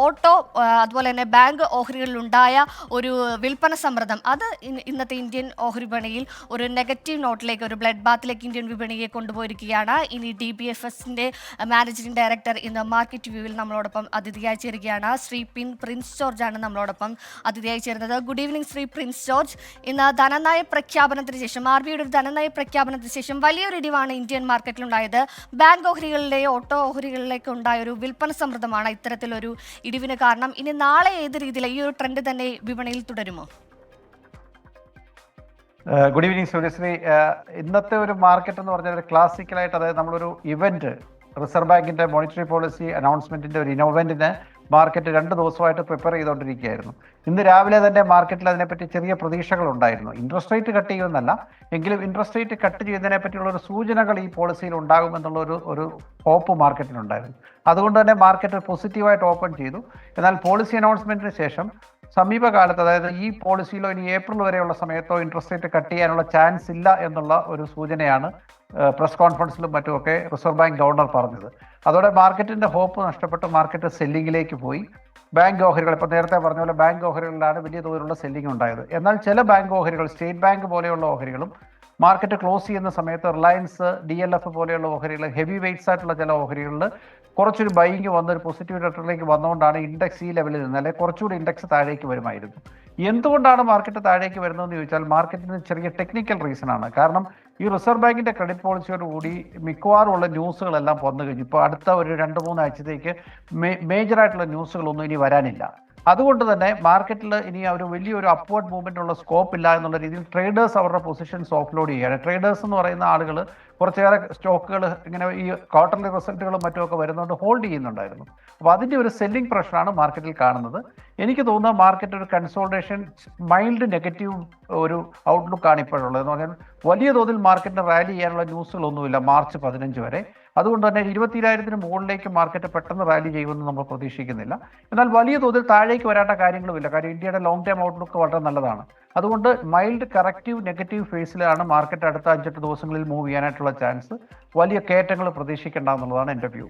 ഓട്ടോ അതുപോലെ തന്നെ ബാങ്ക് ഓഹരികളിലുണ്ടായ ഒരു വിൽപ്പന സമ്മർദ്ദം അത് ഇന്നത്തെ ഇന്ത്യൻ ഓഹരി വിപണിയിൽ ഒരു നെഗറ്റീവ് നോട്ടിലേക്ക് ഒരു ബ്ലഡ് ബാത്തിലേക്ക് ഇന്ത്യൻ വിപണിയെ കൊണ്ടുപോയിരിക്കുകയാണ്. ഇനി DBFSന്റെ മാനേജിംഗ് ഡയറക്ടർ ഇന്ന് മാർക്കറ്റ് വ്യൂവിൽ നമ്മളോടൊപ്പം അതിഥിയായി ചേരുകയാണ്. ശ്രീ പ്രിൻസ് ജോർജ് ആണ് നമ്മളോടൊപ്പം അതിഥിയായി ചേരുന്നത്. Good evening Shri Prince George. ഇന്ന് ധനനയ പ്രഖ്യാപനത്തിന് ശേഷം RBIയുടെ ഒരു ധനനയ പ്രഖ്യാപനത്തിന് ശേഷം വലിയൊരു ഇടിവാണ് ഇന്ത്യൻ മാർക്കറ്റിലുണ്ടായത്. ബാങ്ക് ഓഹരികളിലെ ഓട്ടോ ഓഹരികളിലേക്ക് ഉണ്ടായ ഒരു വിൽപ്പന സമ്മർദ്ദമാണ് ഇത്തരത്തിലൊരു ഇടിവിന് കാരണം. ഇനി നാളെ ഏത് രീതിയിൽ ഈ ഒരു ട്രെൻഡ് തന്നെ വിപണിയിൽ തുടരുമോ? Good evening Suryasree. ഇന്നത്തെ ഒരു മാർക്കറ്റ് എന്ന് പറഞ്ഞാൽ ഒരു ക്ലാസിക്കലായിട്ട് അതായത് നമ്മളൊരു ഇവന്റ് റിസർവ് ബാങ്കിന്റെ മോണിറ്ററി പോളിസി അനൗൺസ്മെന്റിന്റെ ഒരു ഇവന്റിന് മാർക്കറ്റ് 2 ദിവസമായിട്ട് പ്രിപ്പയർ ചെയ്തുകൊണ്ടിരിക്കുകയായിരുന്നു. ഇന്ന് രാവിലെ തന്നെ മാർക്കറ്റിൽ അതിനെപ്പറ്റി ചെറിയ പ്രതീക്ഷകൾ ഉണ്ടായിരുന്നു. ഇൻട്രസ്റ്റ് റേറ്റ് കട്ട് ചെയ്യുമെന്നല്ല, എങ്കിലും ഇൻട്രസ്റ്റ് റേറ്റ് കട്ട് ചെയ്യുന്നതിനെ പറ്റിയുള്ള ഒരു സൂചനകൾ ഈ പോളിസിയിൽ ഉണ്ടാകുമെന്നുള്ള ഒരു ഹോപ്പ് മാർക്കറ്റിനുണ്ടായിരുന്നു. അതുകൊണ്ട് തന്നെ മാർക്കറ്റ് പോസിറ്റീവായിട്ട് ഓപ്പൺ ചെയ്തു. എന്നാൽ പോളിസി അനൗൺസ്മെന്റിന് ശേഷം സമീപകാലത്ത്, അതായത് ഈ പോളിസിയിലോ ഇനി ഏപ്രിൽ വരെയുള്ള സമയത്തോ ഇൻട്രസ്റ്റ് റേറ്റ് കട്ട് ചെയ്യാനുള്ള ചാൻസ് ഇല്ല എന്നുള്ള ഒരു സൂചനയാണ് പ്രസ് കോൺഫറൻസിലും മറ്റുമൊക്കെ റിസർവ് ബാങ്ക് ഗവർണർ പറഞ്ഞത്. അതോടെ മാർക്കറ്റിന്റെ ഹോപ്പ് നഷ്ടപ്പെട്ട് മാർക്കറ്റ് സെല്ലിങ്ങിലേക്ക് പോയി. ബാങ്ക് ഓഹരികൾ, ഇപ്പോൾ നേരത്തെ പറഞ്ഞ പോലെ ബാങ്ക് ഓഹരികളിലാണ് വലിയ തോതിലുള്ള സെല്ലിംഗ് ഉണ്ടായത്. എന്നാൽ ചില ബാങ്ക് ഓഹരികൾ, സ്റ്റേറ്റ് ബാങ്ക് പോലെയുള്ള ഓഹരികളും മാർക്കറ്റ് ക്ലോസ് ചെയ്യുന്ന സമയത്ത് റിലയൻസ്, DLF പോലെയുള്ള ഓഹരികൾ, ഹെവി വെയ്റ്റ്സ് ആയിട്ടുള്ള ചില ഓഹരികളിൽ കുറച്ചൊരു ബൈങ് വന്ന് ഒരു പോസിറ്റീവ് റിട്ടേണിലേക്ക് വന്നുകൊണ്ടാണ് ഇൻഡെക്സ് ഈ ലെവലിൽ നിന്ന്, അല്ലെങ്കിൽ കുറച്ചുകൂടി ഇൻഡെക്സ് താഴേക്ക് വരുമായിരുന്നു. എന്തുകൊണ്ടാണ് മാർക്കറ്റ് താഴേക്ക് വരുന്നതെന്ന് ചോദിച്ചാൽ മാർക്കറ്റിന് ചെറിയ ടെക്നിക്കൽ റീസൺ ആണ്. കാരണം ഈ റിസർവ് ബാങ്കിന്റെ ക്രെഡിറ്റ് പോളിസിയോടുകൂടി മിക്കവാറും ഉള്ള ന്യൂസുകളെല്ലാം വന്നു കഴിഞ്ഞു. ഇപ്പോൾ അടുത്ത ഒരു 2-3 ആഴ്ചത്തേക്ക് മേജറായിട്ടുള്ള ന്യൂസുകളൊന്നും ഇനി വരാനില്ല. അതുകൊണ്ട് തന്നെ മാർക്കറ്റിൽ ഇനി ഒരു വലിയൊരു അപ്വേർഡ് മൂവ്മെന്റ് ഉള്ള സ്കോപ്പ് ഇല്ല എന്നുള്ള രീതിയിൽ ട്രേഡേഴ്സ് അവരുടെ പൊസിഷൻസ് ഓഫ്ലോഡ് ചെയ്യുകയാണ്. ട്രേഡേഴ്സ് എന്ന് പറയുന്ന ആളുകൾ കുറച്ചേറെ സ്റ്റോക്കുകൾ ഇങ്ങനെ ഈ ക്വാർട്ടർലി റിസൾട്ടുകളും മറ്റുമൊക്കെ വരുന്നതുകൊണ്ട് ഹോൾഡ് ചെയ്യുന്നുണ്ടായിരുന്നു. അപ്പോൾ അതിൻ്റെ ഒരു സെല്ലിംഗ് പ്രഷറാണ് മാർക്കറ്റിൽ കാണുന്നത്. എനിക്ക് തോന്നുന്നത് മാർക്കറ്റ് ഒരു കൺസോൾട്ടേഷൻ, മൈൽഡ് നെഗറ്റീവ് ഒരു ഔട്ട്ലുക്കാണ് ഇപ്പോഴുള്ളത്. എന്ന് പറഞ്ഞാൽ വലിയ തോതിൽ മാർക്കറ്റിന് റാലി ചെയ്യാനുള്ള ന്യൂസുകളൊന്നുമില്ല മാർച്ച് 15 വരെ. അതുകൊണ്ട് തന്നെ 20,000-ന് മുകളിലേക്ക് മാർക്കറ്റ് പെട്ടെന്ന് റാലി ചെയ്യുമെന്ന് നമ്മൾ പ്രതീക്ഷിക്കുന്നില്ല. എന്നാൽ വലിയ തോതിൽ താഴേക്ക് വരേണ്ട കാര്യങ്ങളുമില്ല. കാര്യം ഇന്ത്യയുടെ ലോങ് ടേം ഔട്ട്ലുക്ക് വളരെ നല്ലതാണ്. അതുകൊണ്ട് മൈൽഡ് കറക്റ്റീവ് നെഗറ്റീവ് ഫേസിലാണ് മാർക്കറ്റ് അടുത്ത 5-8 ദിവസങ്ങളിൽ മൂവ് ചെയ്യാനായിട്ടുള്ള ചാൻസ്. വലിയ കയറ്റങ്ങൾ പ്രതീക്ഷിക്കേണ്ട എന്നുള്ളതാണ് എൻ്റെ വ്യൂ.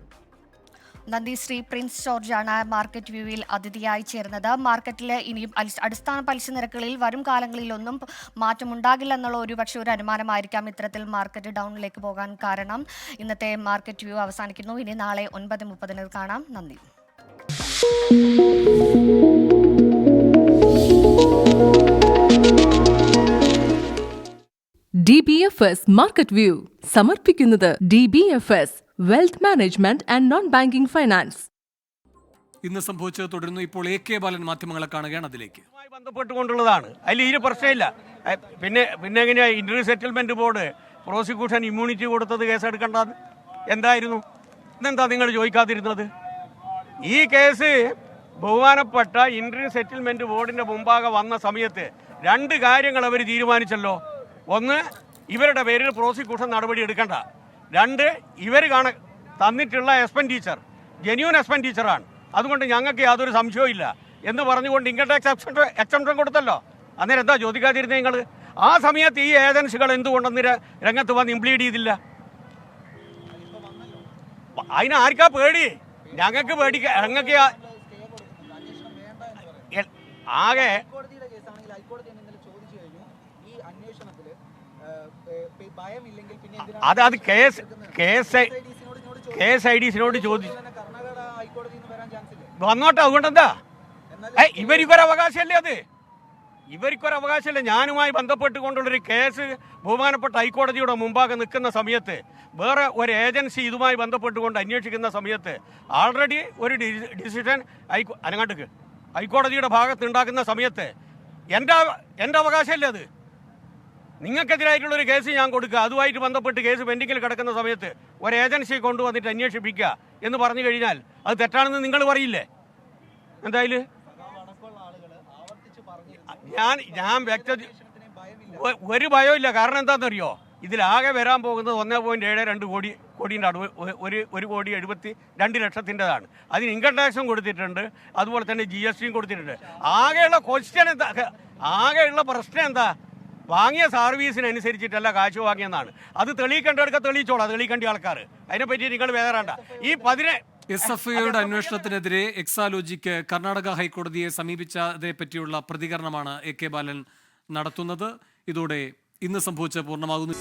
നന്ദി. ശ്രീ പ്രിൻസ് ജോർജാണ് മാർക്കറ്റ് വ്യൂവിൽ അതിഥിയായി ചേർന്നത്. മാർക്കറ്റിൽ ഇനിയും അടിസ്ഥാന പലിശ നിരക്കുകളിൽ വരും കാലങ്ങളിലൊന്നും മാറ്റമുണ്ടാകില്ല എന്നുള്ള ഒരു അനുമാനമായിരിക്കാം ഇത്തരത്തിൽ മാർക്കറ്റ് ഡൗണിലേക്ക് പോകാൻ കാരണം. ഇന്നത്തെ മാർക്കറ്റ് വ്യൂ അവസാനിക്കുന്നു. ഇനി നാളെ 9:30 കാണാം. നന്ദി. DBFS മാർക്കറ്റ് വ്യൂ സമർപ്പിക്കുന്നത് DBFS wealth management and non banking finance. ഇന്ന് സംഭവിച്ചത് തുടരുന്നു. ഇപ്പോൾ AK ബാലൻ മാധ്യമങ്ങളെ കാണുകയാണ്. അതിലേക്ക് ബന്ധപ്പെട്ടുകൊണ്ടുള്ളതാണ്. അതിൽ ഈ പ്രശ്നമില്ല. പിന്നെ എങ്ങനെയാ interview settlement board prosecution immunity കൊടുത്തത് കേസെടുക്കേണ്ടത് എന്തായിരുന്നു? ഇതെന്താ നിങ്ങൾ ചോദിക്കാതിരുന്നത്? ഈ കേസ് ബഹുമാനപ്പെട്ട ഇന്റർവ്യൂ സെറ്റിൽമെന്റ് ബോർഡിന്റെ മുമ്പാകെ വന്ന സമയത്ത് 2 കാര്യങ്ങൾ അവർ തീരുമാനിച്ചല്ലോ. ഒന്ന്, ഇവരുടെ പേരിൽ പ്രോസിക്യൂഷൻ നടപടി എടുക്കണ്ട. 2, ഇവർ തന്നിട്ടുള്ള എക്സ്പെൻഡിച്ചർ ജെന്യൂൻ എക്സ്പെൻഡിച്ചറാണ്, അതുകൊണ്ട് ഞങ്ങൾക്ക് യാതൊരു സംശയവും ഇല്ല എന്ന് പറഞ്ഞുകൊണ്ട് ഇൻകം ടാക്സ് എക്സംപ്ഷൻ കൊടുത്തല്ലോ. അന്നേരം എന്താ ചോദിക്കാതിരുന്നത് നിങ്ങൾ? ആ സമയത്ത് ഈ ഏജൻസികൾ എന്തുകൊണ്ടെന്ന് രംഗത്ത് വന്ന് ഇംപ്ലീഡ് ചെയ്തില്ല? അതിന് ആർക്കാ പേടി? ഞങ്ങൾക്ക് പേടിക്ക, ഞങ്ങൾക്ക് ആകെ അത് കേസ് IDസിനോട് ചോദിച്ചു വന്നോട്ടെ. അതുകൊണ്ടെന്താ ഇവർക്കൊരവകാശമല്ലേ? അത് ഇവർക്കൊരവകാശമല്ലേ? ഞാനുമായി ബന്ധപ്പെട്ടുകൊണ്ടുള്ളൊരു കേസ് ബഹുമാനപ്പെട്ട ഹൈക്കോടതിയുടെ മുമ്പാകെ നിൽക്കുന്ന സമയത്ത്, വേറെ ഒരു ഏജൻസി ഇതുമായി ബന്ധപ്പെട്ടുകൊണ്ട് അന്വേഷിക്കുന്ന സമയത്ത് ആൾറെഡി ഒരു ഡിസിഷൻ അനങ്ങാട്ടേക്ക് ഹൈക്കോടതിയുടെ ഭാഗത്ത് ഉണ്ടാക്കുന്ന സമയത്ത് എൻ്റെ അവകാശമല്ലേ അത്? നിങ്ങൾക്കെതിരായിട്ടുള്ളൊരു കേസ് ഞാൻ കൊടുക്കുക, അതുമായിട്ട് ബന്ധപ്പെട്ട് കേസ് പെൻഡിങ്ങിൽ കിടക്കുന്ന സമയത്ത് ഒരു ഏജൻസിയെ കൊണ്ടുവന്നിട്ട് അന്വേഷിപ്പിക്കുക എന്ന് പറഞ്ഞു കഴിഞ്ഞാൽ അത് തെറ്റാണെന്ന് നിങ്ങൾ പറയില്ലേ? എന്തായാലും ഞാൻ വ്യക്തത ഒരു ഭയമില്ല. കാരണം എന്താണെന്നറിയോ? ഇതിലാകെ വരാൻ പോകുന്നത് 1.72 കോടിയുടെ അടുവ്, 1,72,00,000 അതിന് ഇൻകം ടാക്സും കൊടുത്തിട്ടുണ്ട്, അതുപോലെ തന്നെ GSTയും കൊടുത്തിട്ടുണ്ട്. ആകെയുള്ള ക്വസ്റ്റ്യൻ എന്താ? ആകെയുള്ള പ്രശ്നം എന്താ? വാങ്ങിയ സർവീസിനനുസരിച്ചിട്ടല്ല കാശ് വാങ്ങിയെന്നാണ്. അത് തെളിയിക്കേണ്ടവർക്ക് തെളിയിച്ചോളാം, തെളിയിക്കേണ്ട ആൾക്കാർ. അതിനെപ്പറ്റി നിങ്ങൾ വേദനണ്ട. ഈ SFIയുടെ അന്വേഷണത്തിനെതിരെ എക്സാലോജിക്ക് കർണാടക ഹൈക്കോടതിയെ സമീപിച്ചതേ പറ്റിയുള്ള പ്രതികരണമാണ് AK ബാലൻ നടത്തുന്നത്. ഇതോടെ ഇന്ന് സംഭവിച്ച പൂർണ്ണമാകുന്നു.